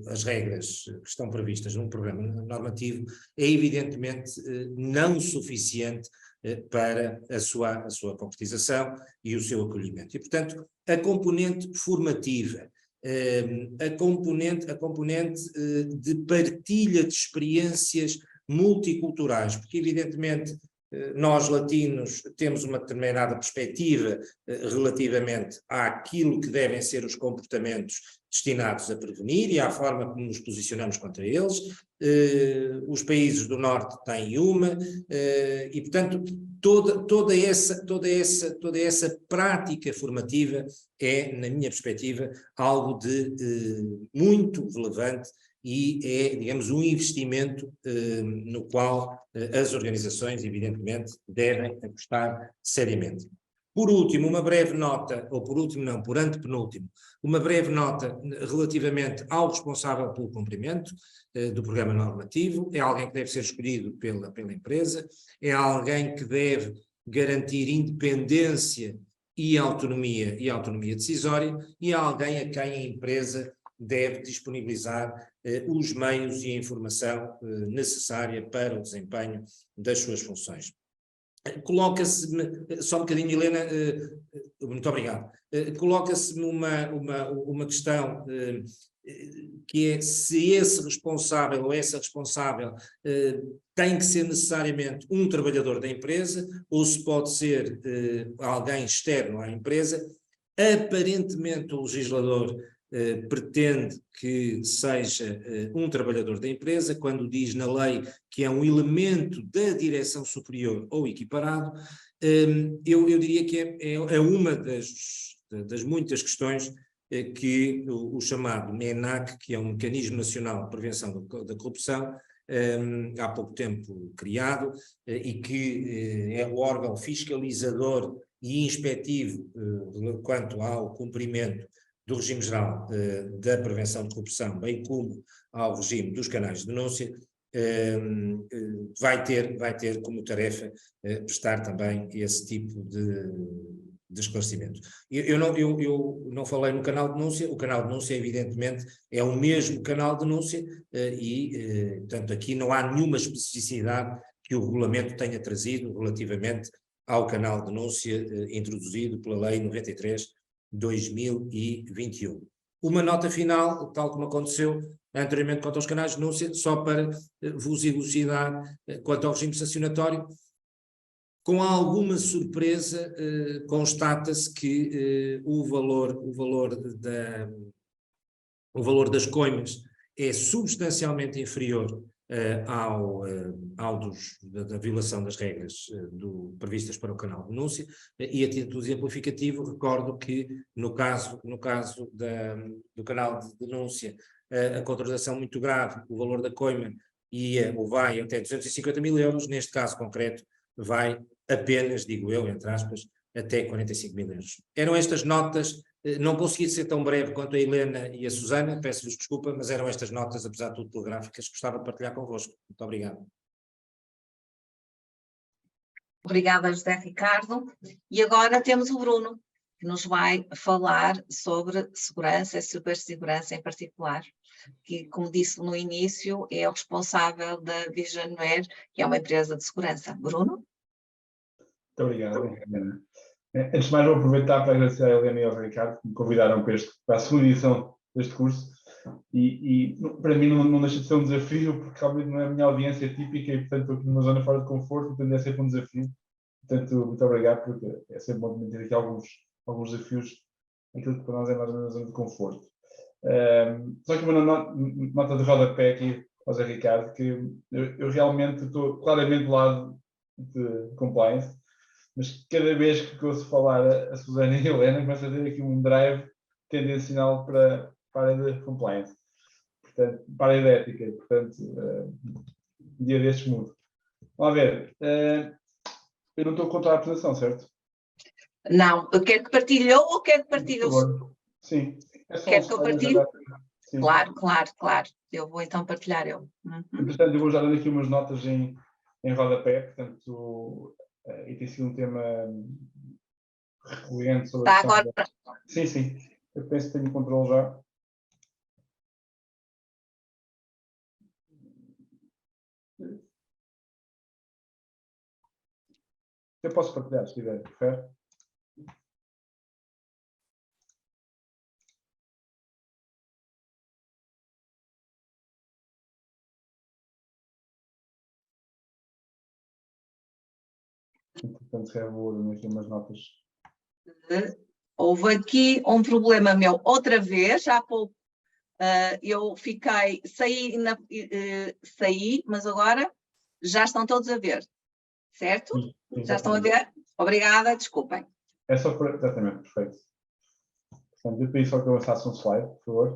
as regras que estão previstas num programa normativo é evidentemente não suficiente para a sua concretização e o seu acolhimento. E, portanto, a componente formativa, a componente de partilha de experiências multiculturais, porque evidentemente nós latinos temos uma determinada perspectiva relativamente àquilo que devem ser os comportamentos destinados a prevenir e à forma como nos posicionamos contra eles. Os países do norte têm uma, e portanto toda essa prática formativa é, na minha perspectiva, algo de muito relevante e é, digamos, um investimento no qual as organizações, evidentemente, devem apostar seriamente. Por último, uma breve nota, ou por último não, por antepenúltimo, uma breve nota relativamente ao responsável pelo cumprimento do programa normativo. É alguém que deve ser escolhido pela empresa, é alguém que deve garantir independência e autonomia decisória, e é alguém a quem a empresa deve disponibilizar os meios e a informação necessária para o desempenho das suas funções. Coloca-se-me, só um bocadinho, Helena, muito obrigado, coloca-se-me uma questão que é se esse responsável ou essa responsável tem que ser necessariamente um trabalhador da empresa ou se pode ser alguém externo à empresa. Aparentemente o legislador pretende que seja um trabalhador da empresa, quando diz na lei que é um elemento da direção superior ou equiparado. Eu diria que é uma das muitas questões que o chamado MENAC, que é um Mecanismo Nacional de Prevenção da Corrupção, há pouco tempo criado, e que é o órgão fiscalizador e inspectivo quanto ao cumprimento do regime geral da prevenção de corrupção, bem como ao regime dos canais de denúncia, vai ter como tarefa prestar também esse tipo de esclarecimento. Eu não falei no canal de denúncia. O canal de denúncia evidentemente é o mesmo canal de denúncia e, portanto, aqui não há nenhuma especificidade que o regulamento tenha trazido relativamente ao canal de denúncia introduzido pela Lei 93/2021. Uma nota final, tal como aconteceu anteriormente quanto aos canais de denúncia, só para vos elucidar quanto ao regime sancionatório. Com alguma surpresa, constata-se que o valor das coimas é substancialmente inferior da violação das regras previstas para o canal de denúncia, e a título exemplificativo recordo que no caso do canal de denúncia, a contratação muito grave, o valor da coima ia ou vai até 250 mil euros, neste caso concreto vai apenas, digo eu, entre aspas, até 45 mil euros. Eram estas notas. Não consegui ser tão breve quanto a Helena e a Susana, peço-vos desculpa, mas eram estas notas, apesar de tudo telegráficas, que gostava de partilhar convosco. Muito obrigado. Obrigada, José Ricardo. E agora temos o Bruno, que nos vai falar sobre segurança e cibersegurança em particular, que, como disse no início, é o responsável da Visionware, que é uma empresa de segurança. Bruno? Muito obrigado, Helena. Antes de mais, vou aproveitar para agradecer a Helena e ao Ricardo que me convidaram para a segunda edição deste curso. E para mim não deixa de ser um desafio, porque realmente não é a minha audiência típica e, portanto, estou aqui numa zona fora de conforto, portanto, é sempre um desafio. Portanto, muito obrigado, porque é sempre bom ter aqui alguns desafios, aquilo que para nós é mais ou menos a zona de conforto. Só que uma nota de rodapé aqui ao Zé Ricardo, que eu realmente estou claramente do lado de compliance, mas cada vez que ouço falar a Susana e a Helena, começo a ter aqui um drive tendencial para a área de compliance, portanto, para a área de ética, portanto, um dia destes mudo. Vamos ver, eu não estou contra a apresentação, certo? Não, eu quero que partilhe ou quero que partilhe o seu? Sim. É só Quer que eu partilhe? Sim. Claro. Eu vou então partilhar eu. Entretanto, eu vou já dar aqui umas notas em rodapé, portanto, e tem sido um tema recorrente sobre Está agora. Sim. Eu penso que tenho controle já. Eu posso partilhar, se tiver, prefere? Portanto, se vou dar aqui umas notas. Houve aqui um problema meu outra vez, há pouco eu saí, mas agora já estão todos a ver, certo? Sim, já estão a ver? Obrigada, desculpem. É só por... Exatamente, perfeito. Portanto, eu pedi só que eu avançasse um slide, por favor.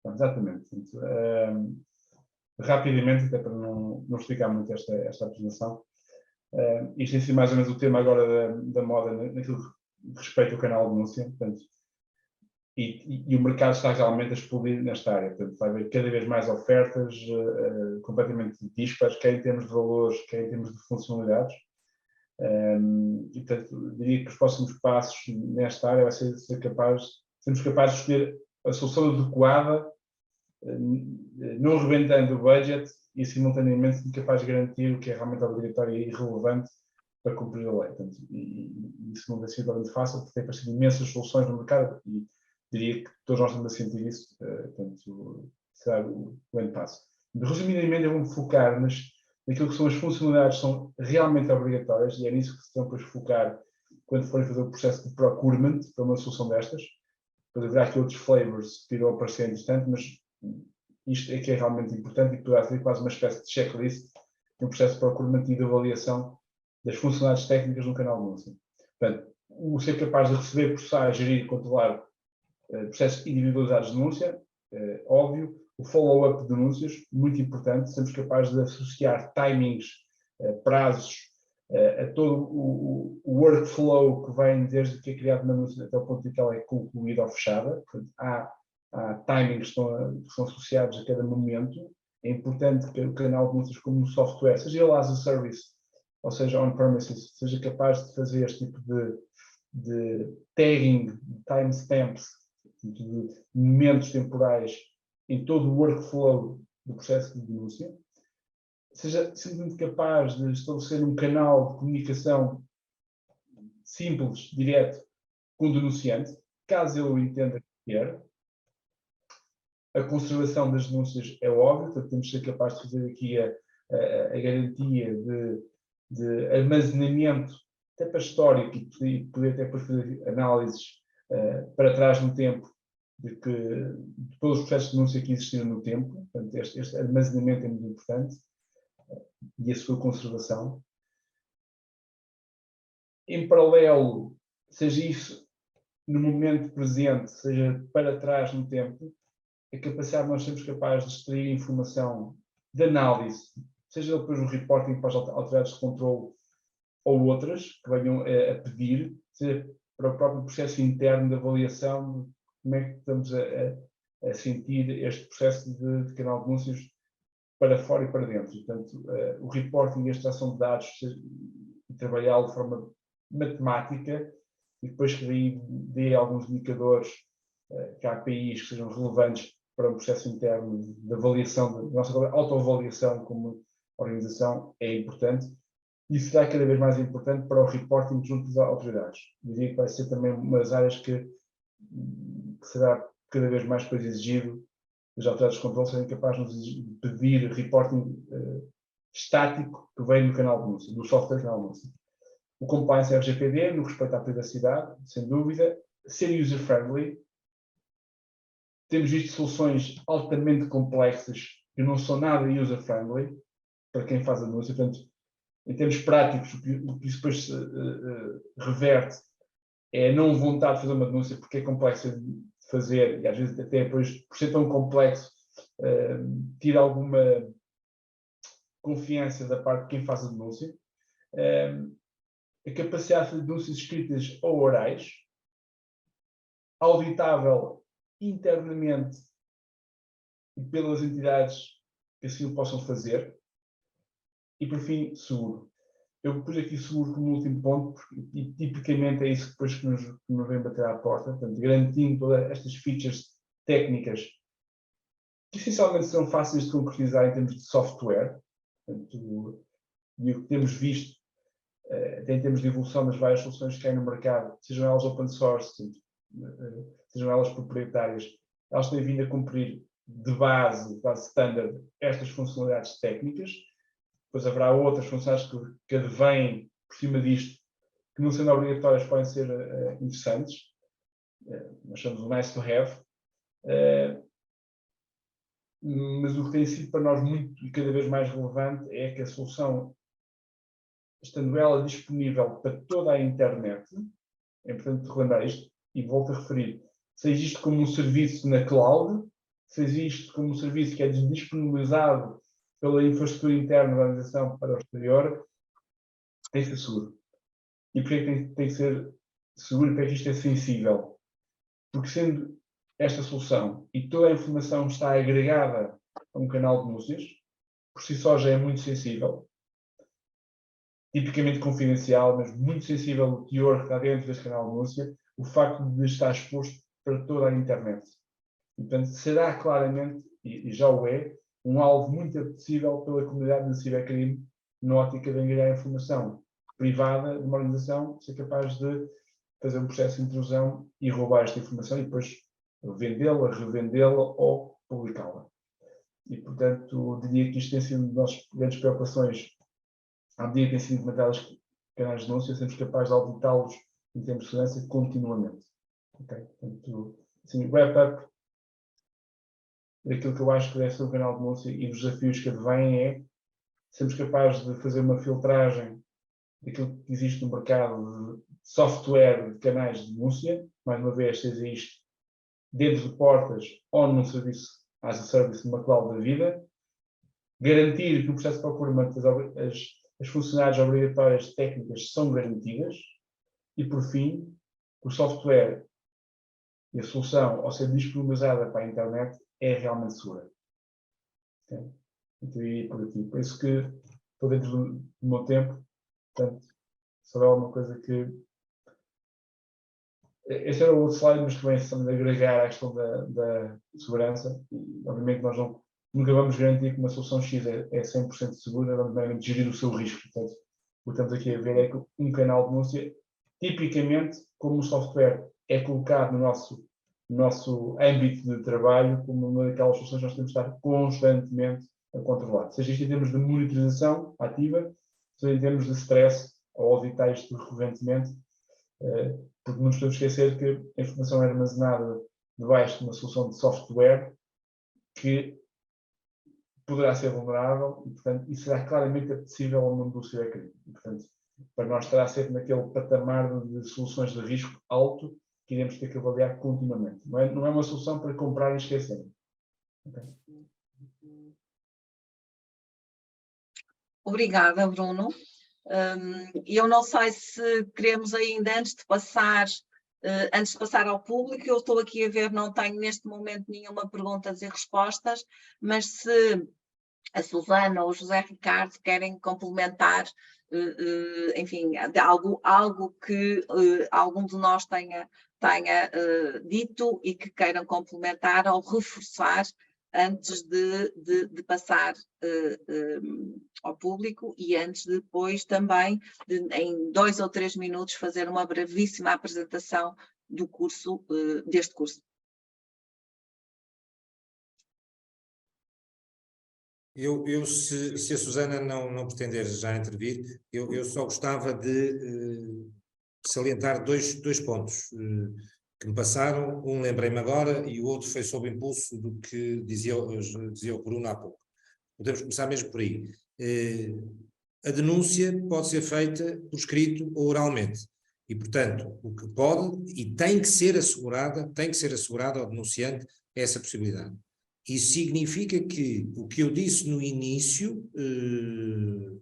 Exatamente. Portanto, rapidamente, até para não explicar muito esta apresentação. Isto em si mais ou menos o tema agora da moda naquilo que respeita ao canal de denúncia, portanto, e o mercado está realmente a explodir nesta área, portanto vai haver cada vez mais ofertas completamente dispares, quer em termos de valores, quer em termos de funcionalidades, e portanto diria que os próximos passos nesta área vai ser sermos capazes de escolher a solução adequada, não rebentando o budget e simultaneamente sendo capaz de garantir o que é realmente obrigatório e relevante para cumprir a lei. Portanto, e isso não vai ser totalmente fácil, porque tem aparecido imensas soluções no mercado e diria que todos nós estamos a sentir isso, portanto, será o grande passo. Resumidamente, eu vou-me focar naquilo que são as funcionalidades que são realmente obrigatórias e é nisso que se estão depois focar quando forem fazer o processo de procurement para uma solução destas. Depois haverá aqui outros flavors que irão aparecer entretanto, mas isto é que é realmente importante e poderá ser quase uma espécie de checklist no processo de procurement e de avaliação das funcionalidades técnicas no canal de denúncia. Portanto, o ser capaz de receber, processar, gerir e controlar processos individualizados de denúncia, óbvio. O follow-up de denúncias, muito importante, sermos capazes de associar timings, prazos, a todo o workflow que vem desde que é criado uma denúncia até o ponto em que ela é concluída ou fechada. Portanto, há timings que são associados a cada momento. É importante que o canal de denúncias, como no software, seja ele as a service, ou seja on-premises, seja capaz de fazer este tipo de tagging, timestamps, de momentos temporais em todo o workflow do processo de denúncia. seja simplesmente capaz de estabelecer um canal de comunicação simples, direto, com o denunciante, caso ele o entenda que quer. A conservação das denúncias é óbvio, portanto temos de ser capazes de fazer aqui a garantia de armazenamento, até para histórico, e poder até depois fazer análises para trás no tempo, de todos os processos de denúncia que existiram no tempo. Portanto, este armazenamento é muito importante, e a sua conservação. Em paralelo, seja isso no momento presente, seja para trás no tempo, a capacidade de nós sermos capazes de extrair informação de análise, seja depois o reporting para as autoridades de controle ou outras que venham a pedir, seja para o próprio processo interno de avaliação de como é que estamos a sentir este processo de canal de denúncias para fora e para dentro. Portanto, o reporting e a extração de dados, e trabalhá-lo de forma matemática, e depois que daí dê alguns indicadores, KPIs que sejam relevantes para um processo interno de avaliação, de nossa autoavaliação como organização, é importante. E será cada vez mais importante para o reporting junto das autoridades. Diria que vai ser também uma das áreas que será cada vez mais depois exigido, as autoridades de controle serem capazes de pedir reporting estático que vem do canal de denúncia, do software do canal de denúncia. O compliance RGPD, no respeito à privacidade, sem dúvida, ser user-friendly. Temos visto soluções altamente complexas que não são nada user-friendly para quem faz a denúncia. Portanto, em termos práticos, o que isso depois reverte é a não vontade de fazer uma denúncia porque é complexo de fazer, e às vezes até depois, por ser tão complexo, tira alguma confiança da parte de quem faz a denúncia. A capacidade de denúncias escritas ou orais, auditável internamente e pelas entidades que assim o possam fazer. E, por fim, seguro. Eu pus aqui seguro como último ponto, porque tipicamente é isso depois que nos vem bater à porta, portanto, garantindo todas estas features técnicas que essencialmente são fáceis de concretizar em termos de software. Portanto, e o que temos visto, até em termos de evolução das várias soluções que há no mercado, sejam elas open source, sejam elas proprietárias, elas têm vindo a cumprir de base standard, estas funcionalidades técnicas. Depois haverá outras funcionalidades que advêm por cima disto, que não sendo obrigatórias podem ser interessantes. Nós chamamos o nice to have. Mas o que tem sido para nós muito e cada vez mais relevante é que a solução, estando ela disponível para toda a internet, é importante relembrar isto, e volto a referir, seja isto como um serviço na cloud, seja isto como um serviço que é disponibilizado pela infraestrutura interna da organização para o exterior, tem que ser seguro. E porquê que tem que ser seguro? Porque isto é sensível. Porque sendo esta solução e toda a informação está agregada a um canal de denúncias, por si só já é muito sensível, tipicamente confidencial, mas muito sensível o teor que está dentro deste canal de denúncia, o facto de estar exposto para toda a internet. E, portanto, será claramente, e já o é, um alvo muito apetecível pela comunidade de cibercrime, na ótica de angariar informação privada de uma organização, ser capaz de fazer um processo de intrusão e roubar esta informação e depois vendê-la, revendê-la ou publicá-la. E, portanto, diria que isto tem sido uma das nossas grandes preocupações à medida que têm sido implementados canais de denúncia, sermos capazes de auditá-los em termos de segurança continuamente. Okay? Portanto, assim, wrap-up daquilo que eu acho que deve ser o canal de denúncia e os desafios que advêm é sermos capazes de fazer uma filtragem daquilo que existe no mercado de software de canais de denúncia, mais uma vez, seja isto dentro de portas ou num serviço as a service, numa cloud da vida, garantir que no processo de procurement as funcionalidades obrigatórias técnicas são garantidas e, por fim, o software e a solução, ao ser disponibilizada para a internet, é realmente segura. Okay? Então, e por aqui. Por isso que estou dentro do meu tempo, portanto, se houver alguma coisa que... Este era o outro slide, mas que vem agregar à questão da segurança. E, obviamente, nós nunca vamos garantir que uma solução X é 100% segura, vamos meramente gerir o seu risco. Portanto, o que estamos aqui a ver é que um canal de denúncia, tipicamente, como o software é colocado no nosso âmbito de trabalho, como uma daquelas soluções que nós temos de estar constantemente a controlar. Seja isto em termos de monitorização ativa, seja em termos de stress ou auditar isto recorrentemente, porque não nos podemos esquecer que a informação é armazenada debaixo de uma solução de software que poderá ser vulnerável e, portanto, isso será claramente apetecível ao mundo do cibercrime. E, portanto, para nós estará sempre naquele patamar de soluções de risco alto que iremos ter que avaliar continuamente. Não é uma solução para comprar e esquecer. Okay? Obrigada, Bruno. Eu não sei se queremos ainda, antes de passar ao público, eu estou aqui a ver, não tenho neste momento nenhuma perguntas e respostas, mas se a Susana ou o José Ricardo querem complementar, enfim, algo que algum de nós tenha dito e que queiram complementar ou reforçar antes de passar ao público e antes de depois também, em 2 ou 3 minutos, fazer uma brevíssima apresentação do curso, deste curso. Se a Susana não pretender já intervir, eu só gostava de salientar dois pontos que me passaram. Um lembrei-me agora e o outro foi sob impulso do que dizia o Bruno há pouco. Podemos começar mesmo por aí. A denúncia pode ser feita por escrito ou oralmente. E, portanto, o que pode e tem que ser assegurada ao denunciante essa possibilidade. Isso significa que o que eu disse no início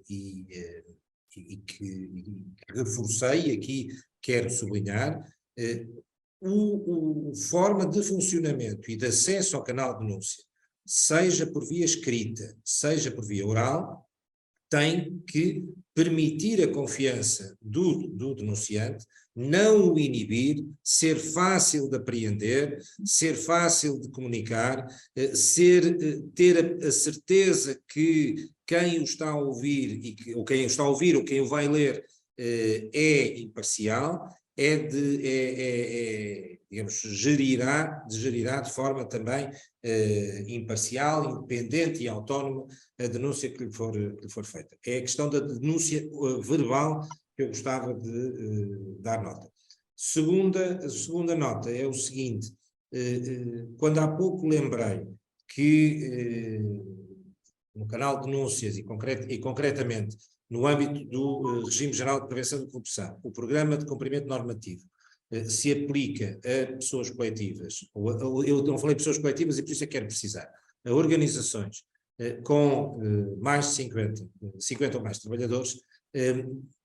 e que reforcei aqui, quero sublinhar, a forma de funcionamento e de acesso ao canal de denúncia, seja por via escrita, seja por via oral, tem que permitir a confiança do denunciante, não o inibir, ser fácil de apreender, ser fácil de comunicar, ter a certeza que quem o está a ouvir, ou quem o vai ler, é imparcial, digamos, gerirá de forma também imparcial, independente e autónoma a denúncia que lhe for feita. É a questão da denúncia verbal que eu gostava de dar nota. Segunda nota é o seguinte, quando há pouco lembrei que no canal de denúncias e concretamente no âmbito do Regime Geral de Prevenção de Corrupção, o Programa de Cumprimento Normativo se aplica a pessoas coletivas, eu não falei pessoas coletivas e por isso é que quero precisar, a organizações com mais de 50 ou mais trabalhadores,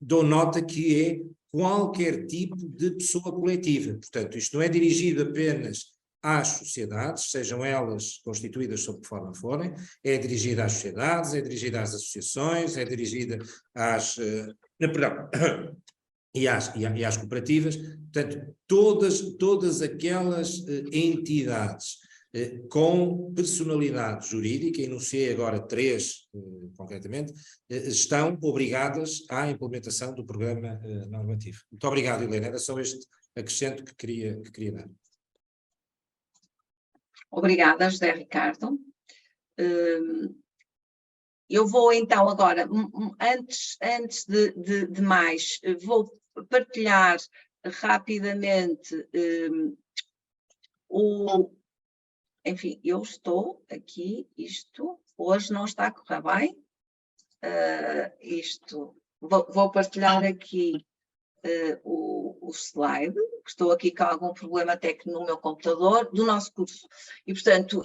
dou nota que é qualquer tipo de pessoa coletiva. Portanto, isto não é dirigido apenas às sociedades, sejam elas constituídas sob que forma forem, é dirigida às sociedades, é dirigida às associações, é dirigida e às cooperativas, portanto, todas aquelas entidades com personalidade jurídica, enunciei agora 3 concretamente, estão obrigadas à implementação do programa normativo. Muito obrigado, Helena, era só este acrescento que queria dar. Obrigada, José Ricardo. Eu vou então agora, antes de mais, vou partilhar rapidamente enfim, eu estou aqui, isto hoje não está a correr bem, vou partilhar aqui o slide, que estou aqui com algum problema técnico no meu computador, do nosso curso. E, portanto,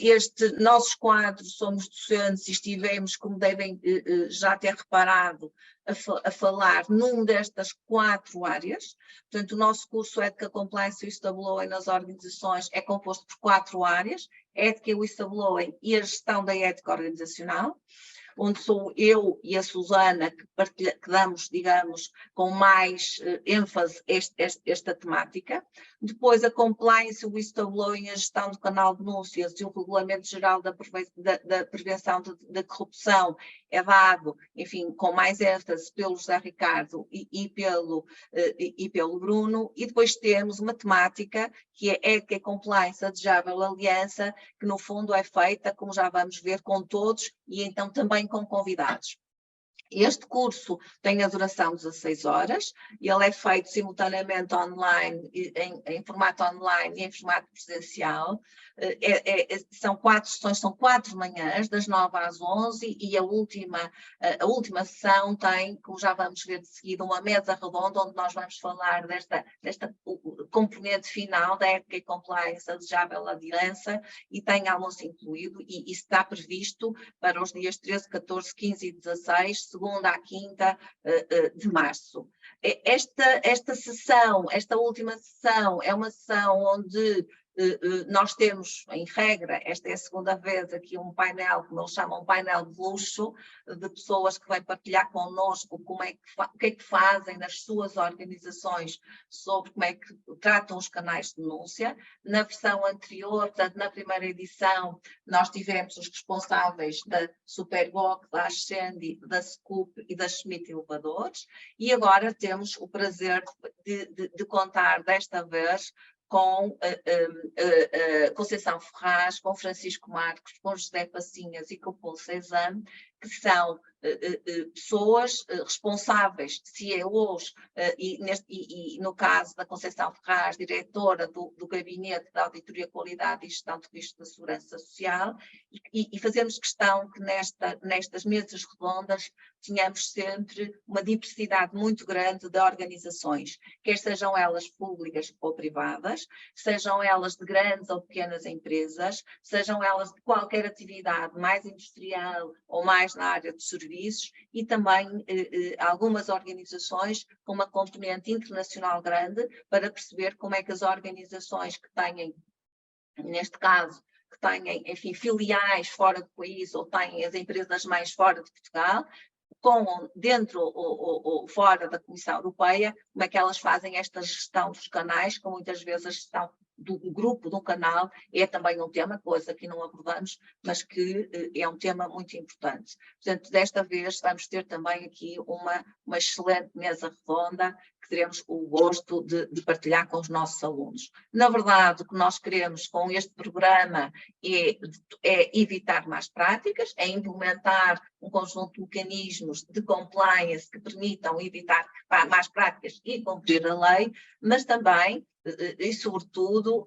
nós 4 somos docentes e estivemos, como devem já ter reparado, a falar num destas 4 áreas. Portanto, o nosso curso Ética, Compliance e Whistleblowing nas organizações é composto por 4 áreas, Ética e Whistleblowing e a gestão da ética organizacional, onde sou eu e a Susana que damos, digamos, com mais ênfase esta temática. Depois a compliance, o whistleblowing, a gestão do canal de denúncias e o Regulamento Geral da Prevenção da Corrupção é dado, enfim, com mais ênfase pelo José Ricardo e pelo Bruno. E depois temos uma temática que é Ética e Compliance, a desejável aliança, que no fundo é feita, como já vamos ver, com todos e então também com convidados. Este curso tem a duração de 16 horas, ele é feito simultaneamente online, em formato online e em formato presencial. São 4 sessões, são 4 manhãs, das 9 às 11, e a última sessão tem, como já vamos ver de seguida, uma mesa redonda onde nós vamos falar desta componente final da Ética e Compliance, a desejável aliança, e tem almoço incluído, e isso está previsto para os dias 13, 14, 15 e 16, segunda à quinta de março. Esta sessão, esta última sessão, é uma sessão onde nós temos, em regra, esta é a segunda vez aqui um painel, como eles chamam, um painel de luxo, de pessoas que vêm partilhar connosco o que é que fazem nas suas organizações sobre como é que tratam os canais de denúncia. Na versão anterior, portanto, na primeira edição, nós tivemos os responsáveis da Superboc, da Ascendi, da Scoop e da Schmidt Elevadores, e agora temos o prazer de contar desta vez com Conceição Ferraz, com Francisco Marcos, com José Passinhas e com Paulo Cezanne, que são pessoas responsáveis, CEOs, e no caso da Conceição Ferraz, diretora do Gabinete da Auditoria, Qualidade e Gestão de Risco da Segurança Social, e fazemos questão que nestas mesas redondas tenhamos sempre uma diversidade muito grande de organizações, quer sejam elas públicas ou privadas, sejam elas de grandes ou pequenas empresas, sejam elas de qualquer atividade mais industrial ou mais na área de serviços, e também algumas organizações com uma componente internacional grande, para perceber como é que as organizações que têm, neste caso, que têm, enfim, filiais fora do país ou têm as empresas mais fora de Portugal, dentro ou fora da Comissão Europeia, como é que elas fazem esta gestão dos canais, com muitas vezes a gestão do grupo, de um canal, é também um tema, coisa aqui não abordamos, mas que é um tema muito importante. Portanto, desta vez vamos ter também aqui uma excelente mesa redonda, que teremos o gosto de partilhar com os nossos alunos. Na verdade, o que nós queremos com este programa é evitar más práticas, é implementar um conjunto de mecanismos de compliance que permitam evitar más práticas e cumprir a lei, mas também e, sobretudo,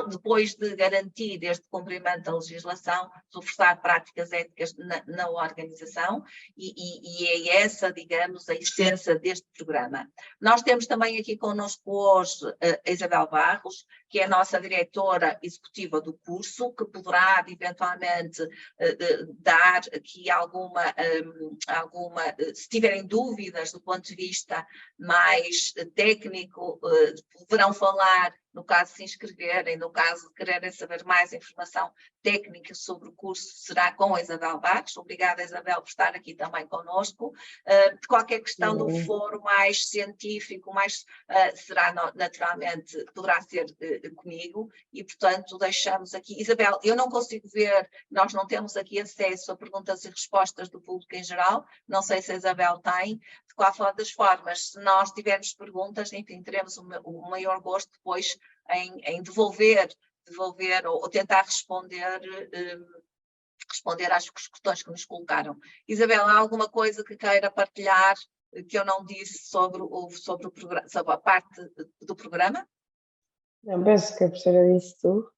depois de garantir este cumprimento da legislação, reforçar práticas éticas na organização, e é essa, digamos, a essência deste programa. Nós temos também aqui connosco hoje a Isabel Barros, que é a nossa diretora executiva do curso, que poderá, eventualmente, dar aqui alguma, se tiverem dúvidas do ponto de vista mais técnico, poderão falar, no caso de se inscreverem, no caso de quererem saber mais informação técnica sobre o curso, será com a Isabel Barros. Obrigada, Isabel, por estar aqui também connosco. De qualquer questão do foro mais científico, será naturalmente, poderá ser comigo, e portanto deixamos aqui. Isabel, eu não consigo ver, nós não temos aqui acesso a perguntas e respostas do público em geral, não sei se a Isabel tem. De qualquer das formas, se nós tivermos perguntas, enfim, teremos o maior gosto depois em devolver ou tentar responder às questões que nos colocaram. Isabel, há alguma coisa que queira partilhar que eu não disse sobre a parte do programa? Não, penso que a professora disse tudo.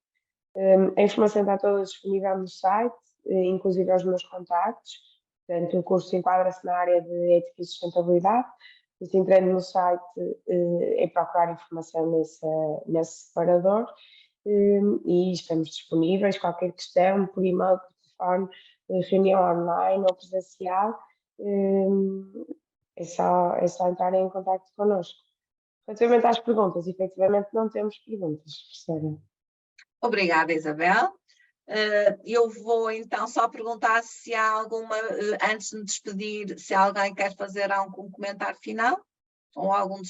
A informação está toda disponível no site, inclusive aos meus contactos. Portanto, o curso enquadra-se na área de ética e sustentabilidade. Se entrando no site, é procurar informação nesse separador, e estamos disponíveis. Qualquer questão, por e-mail, por telefone, reunião online ou presencial, é só entrarem em contato connosco. Relativamente às perguntas, efetivamente não temos perguntas, professora. Obrigada, Isabel. Eu vou então só perguntar se há alguma, antes de me despedir, se alguém quer fazer algum comentário final, ou algum...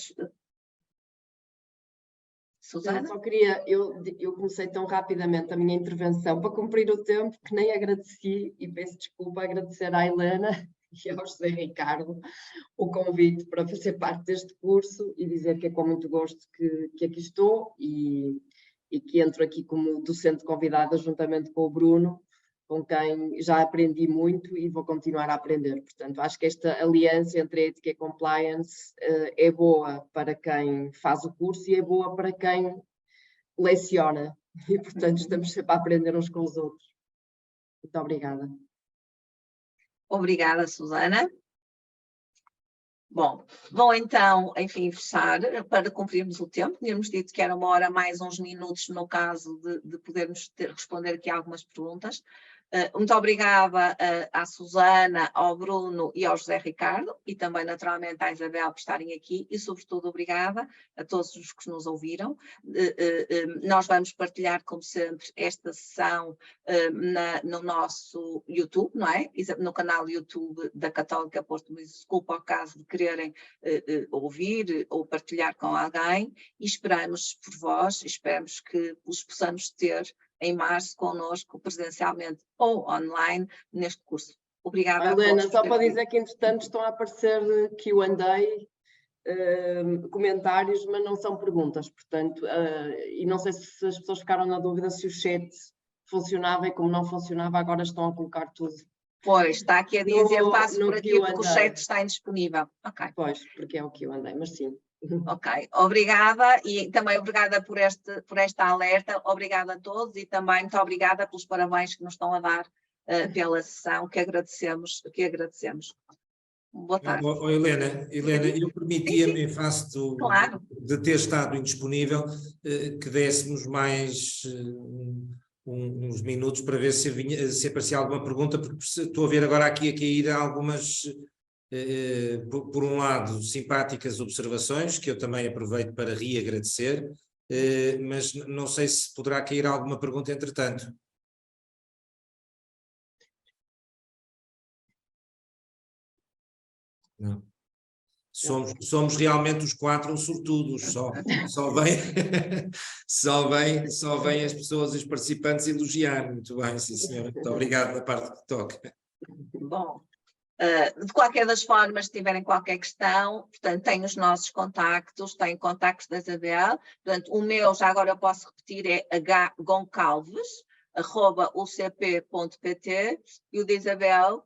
Susana? Só queria, eu comecei tão rapidamente a minha intervenção para cumprir o tempo que nem agradeci, e peço desculpa, agradecer à Helena e ao José Ricardo o convite para fazer parte deste curso e dizer que é com muito gosto que aqui estou e que entro aqui como docente convidada juntamente com o Bruno, com quem já aprendi muito e vou continuar a aprender. Portanto, acho que esta aliança entre ética e compliance é boa para quem faz o curso e é boa para quem leciona. E, portanto, estamos sempre a aprender uns com os outros. Muito obrigada. Obrigada, Susana. Bom, vou então, enfim, fechar para cumprirmos o tempo. Tínhamos dito que era 1 hora mais uns minutos no caso de podermos responder aqui algumas perguntas. Muito obrigada à Susana, ao Bruno e ao José Ricardo e também naturalmente à Isabel por estarem aqui e sobretudo obrigada a todos os que nos ouviram. Nós vamos partilhar como sempre esta sessão no nosso YouTube, não é? No canal YouTube da Católica Porto Municipal, para o caso de quererem ouvir ou partilhar com alguém e esperamos por vós, esperamos que os possamos ter em março connosco presencialmente ou online neste curso. Obrigada. Helena, só para dizer que entretanto estão a aparecer Q&A, comentários, mas não são perguntas, portanto, e não sei se as pessoas ficaram na dúvida se o chat funcionava e como não funcionava, agora estão a colocar tudo. Pois, está aqui a dizer, passo por aqui porque o chat está indisponível. Ok. Pois, porque é o Q&A, mas sim. Ok, obrigada e também obrigada por esta alerta, obrigada a todos e também muito obrigada pelos parabéns que nos estão a dar pela sessão, que agradecemos. Boa tarde. Helena, eu permitia-me, em face Claro. de ter estado indisponível, que dessemos mais uns minutos para ver se aparecia alguma pergunta, porque estou a ver agora aqui a cair algumas... por um lado, simpáticas observações, que eu também aproveito para reagradecer, mas não sei se poderá cair alguma pergunta entretanto. Não. Somos realmente os 4 sortudos, só vêm as pessoas, os participantes elogiar. Muito bem, sim senhora, muito obrigado da parte que toca. Bom. De qualquer das formas, se tiverem qualquer questão, portanto, tem os nossos contactos, tem contactos da Isabel, portanto, o meu, já agora eu posso repetir, é hgoncalves@ucp.pt e o de Isabel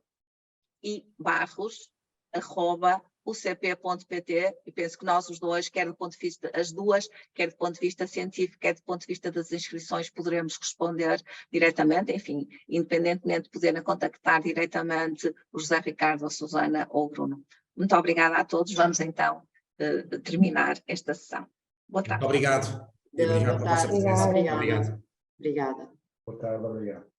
ibarros@ucp.pt e penso que nós os dois, quer do ponto de vista, as duas, quer do ponto de vista científico, quer do ponto de vista das inscrições, poderemos responder diretamente, enfim, independentemente de poderem contactar diretamente o José Ricardo, a Susana ou o Bruno. Muito obrigada a todos, vamos então terminar esta sessão. Boa tarde. Muito obrigado. E obrigado pela vossa presença. Obrigada. Obrigado. Obrigada. Boa tarde, obrigado.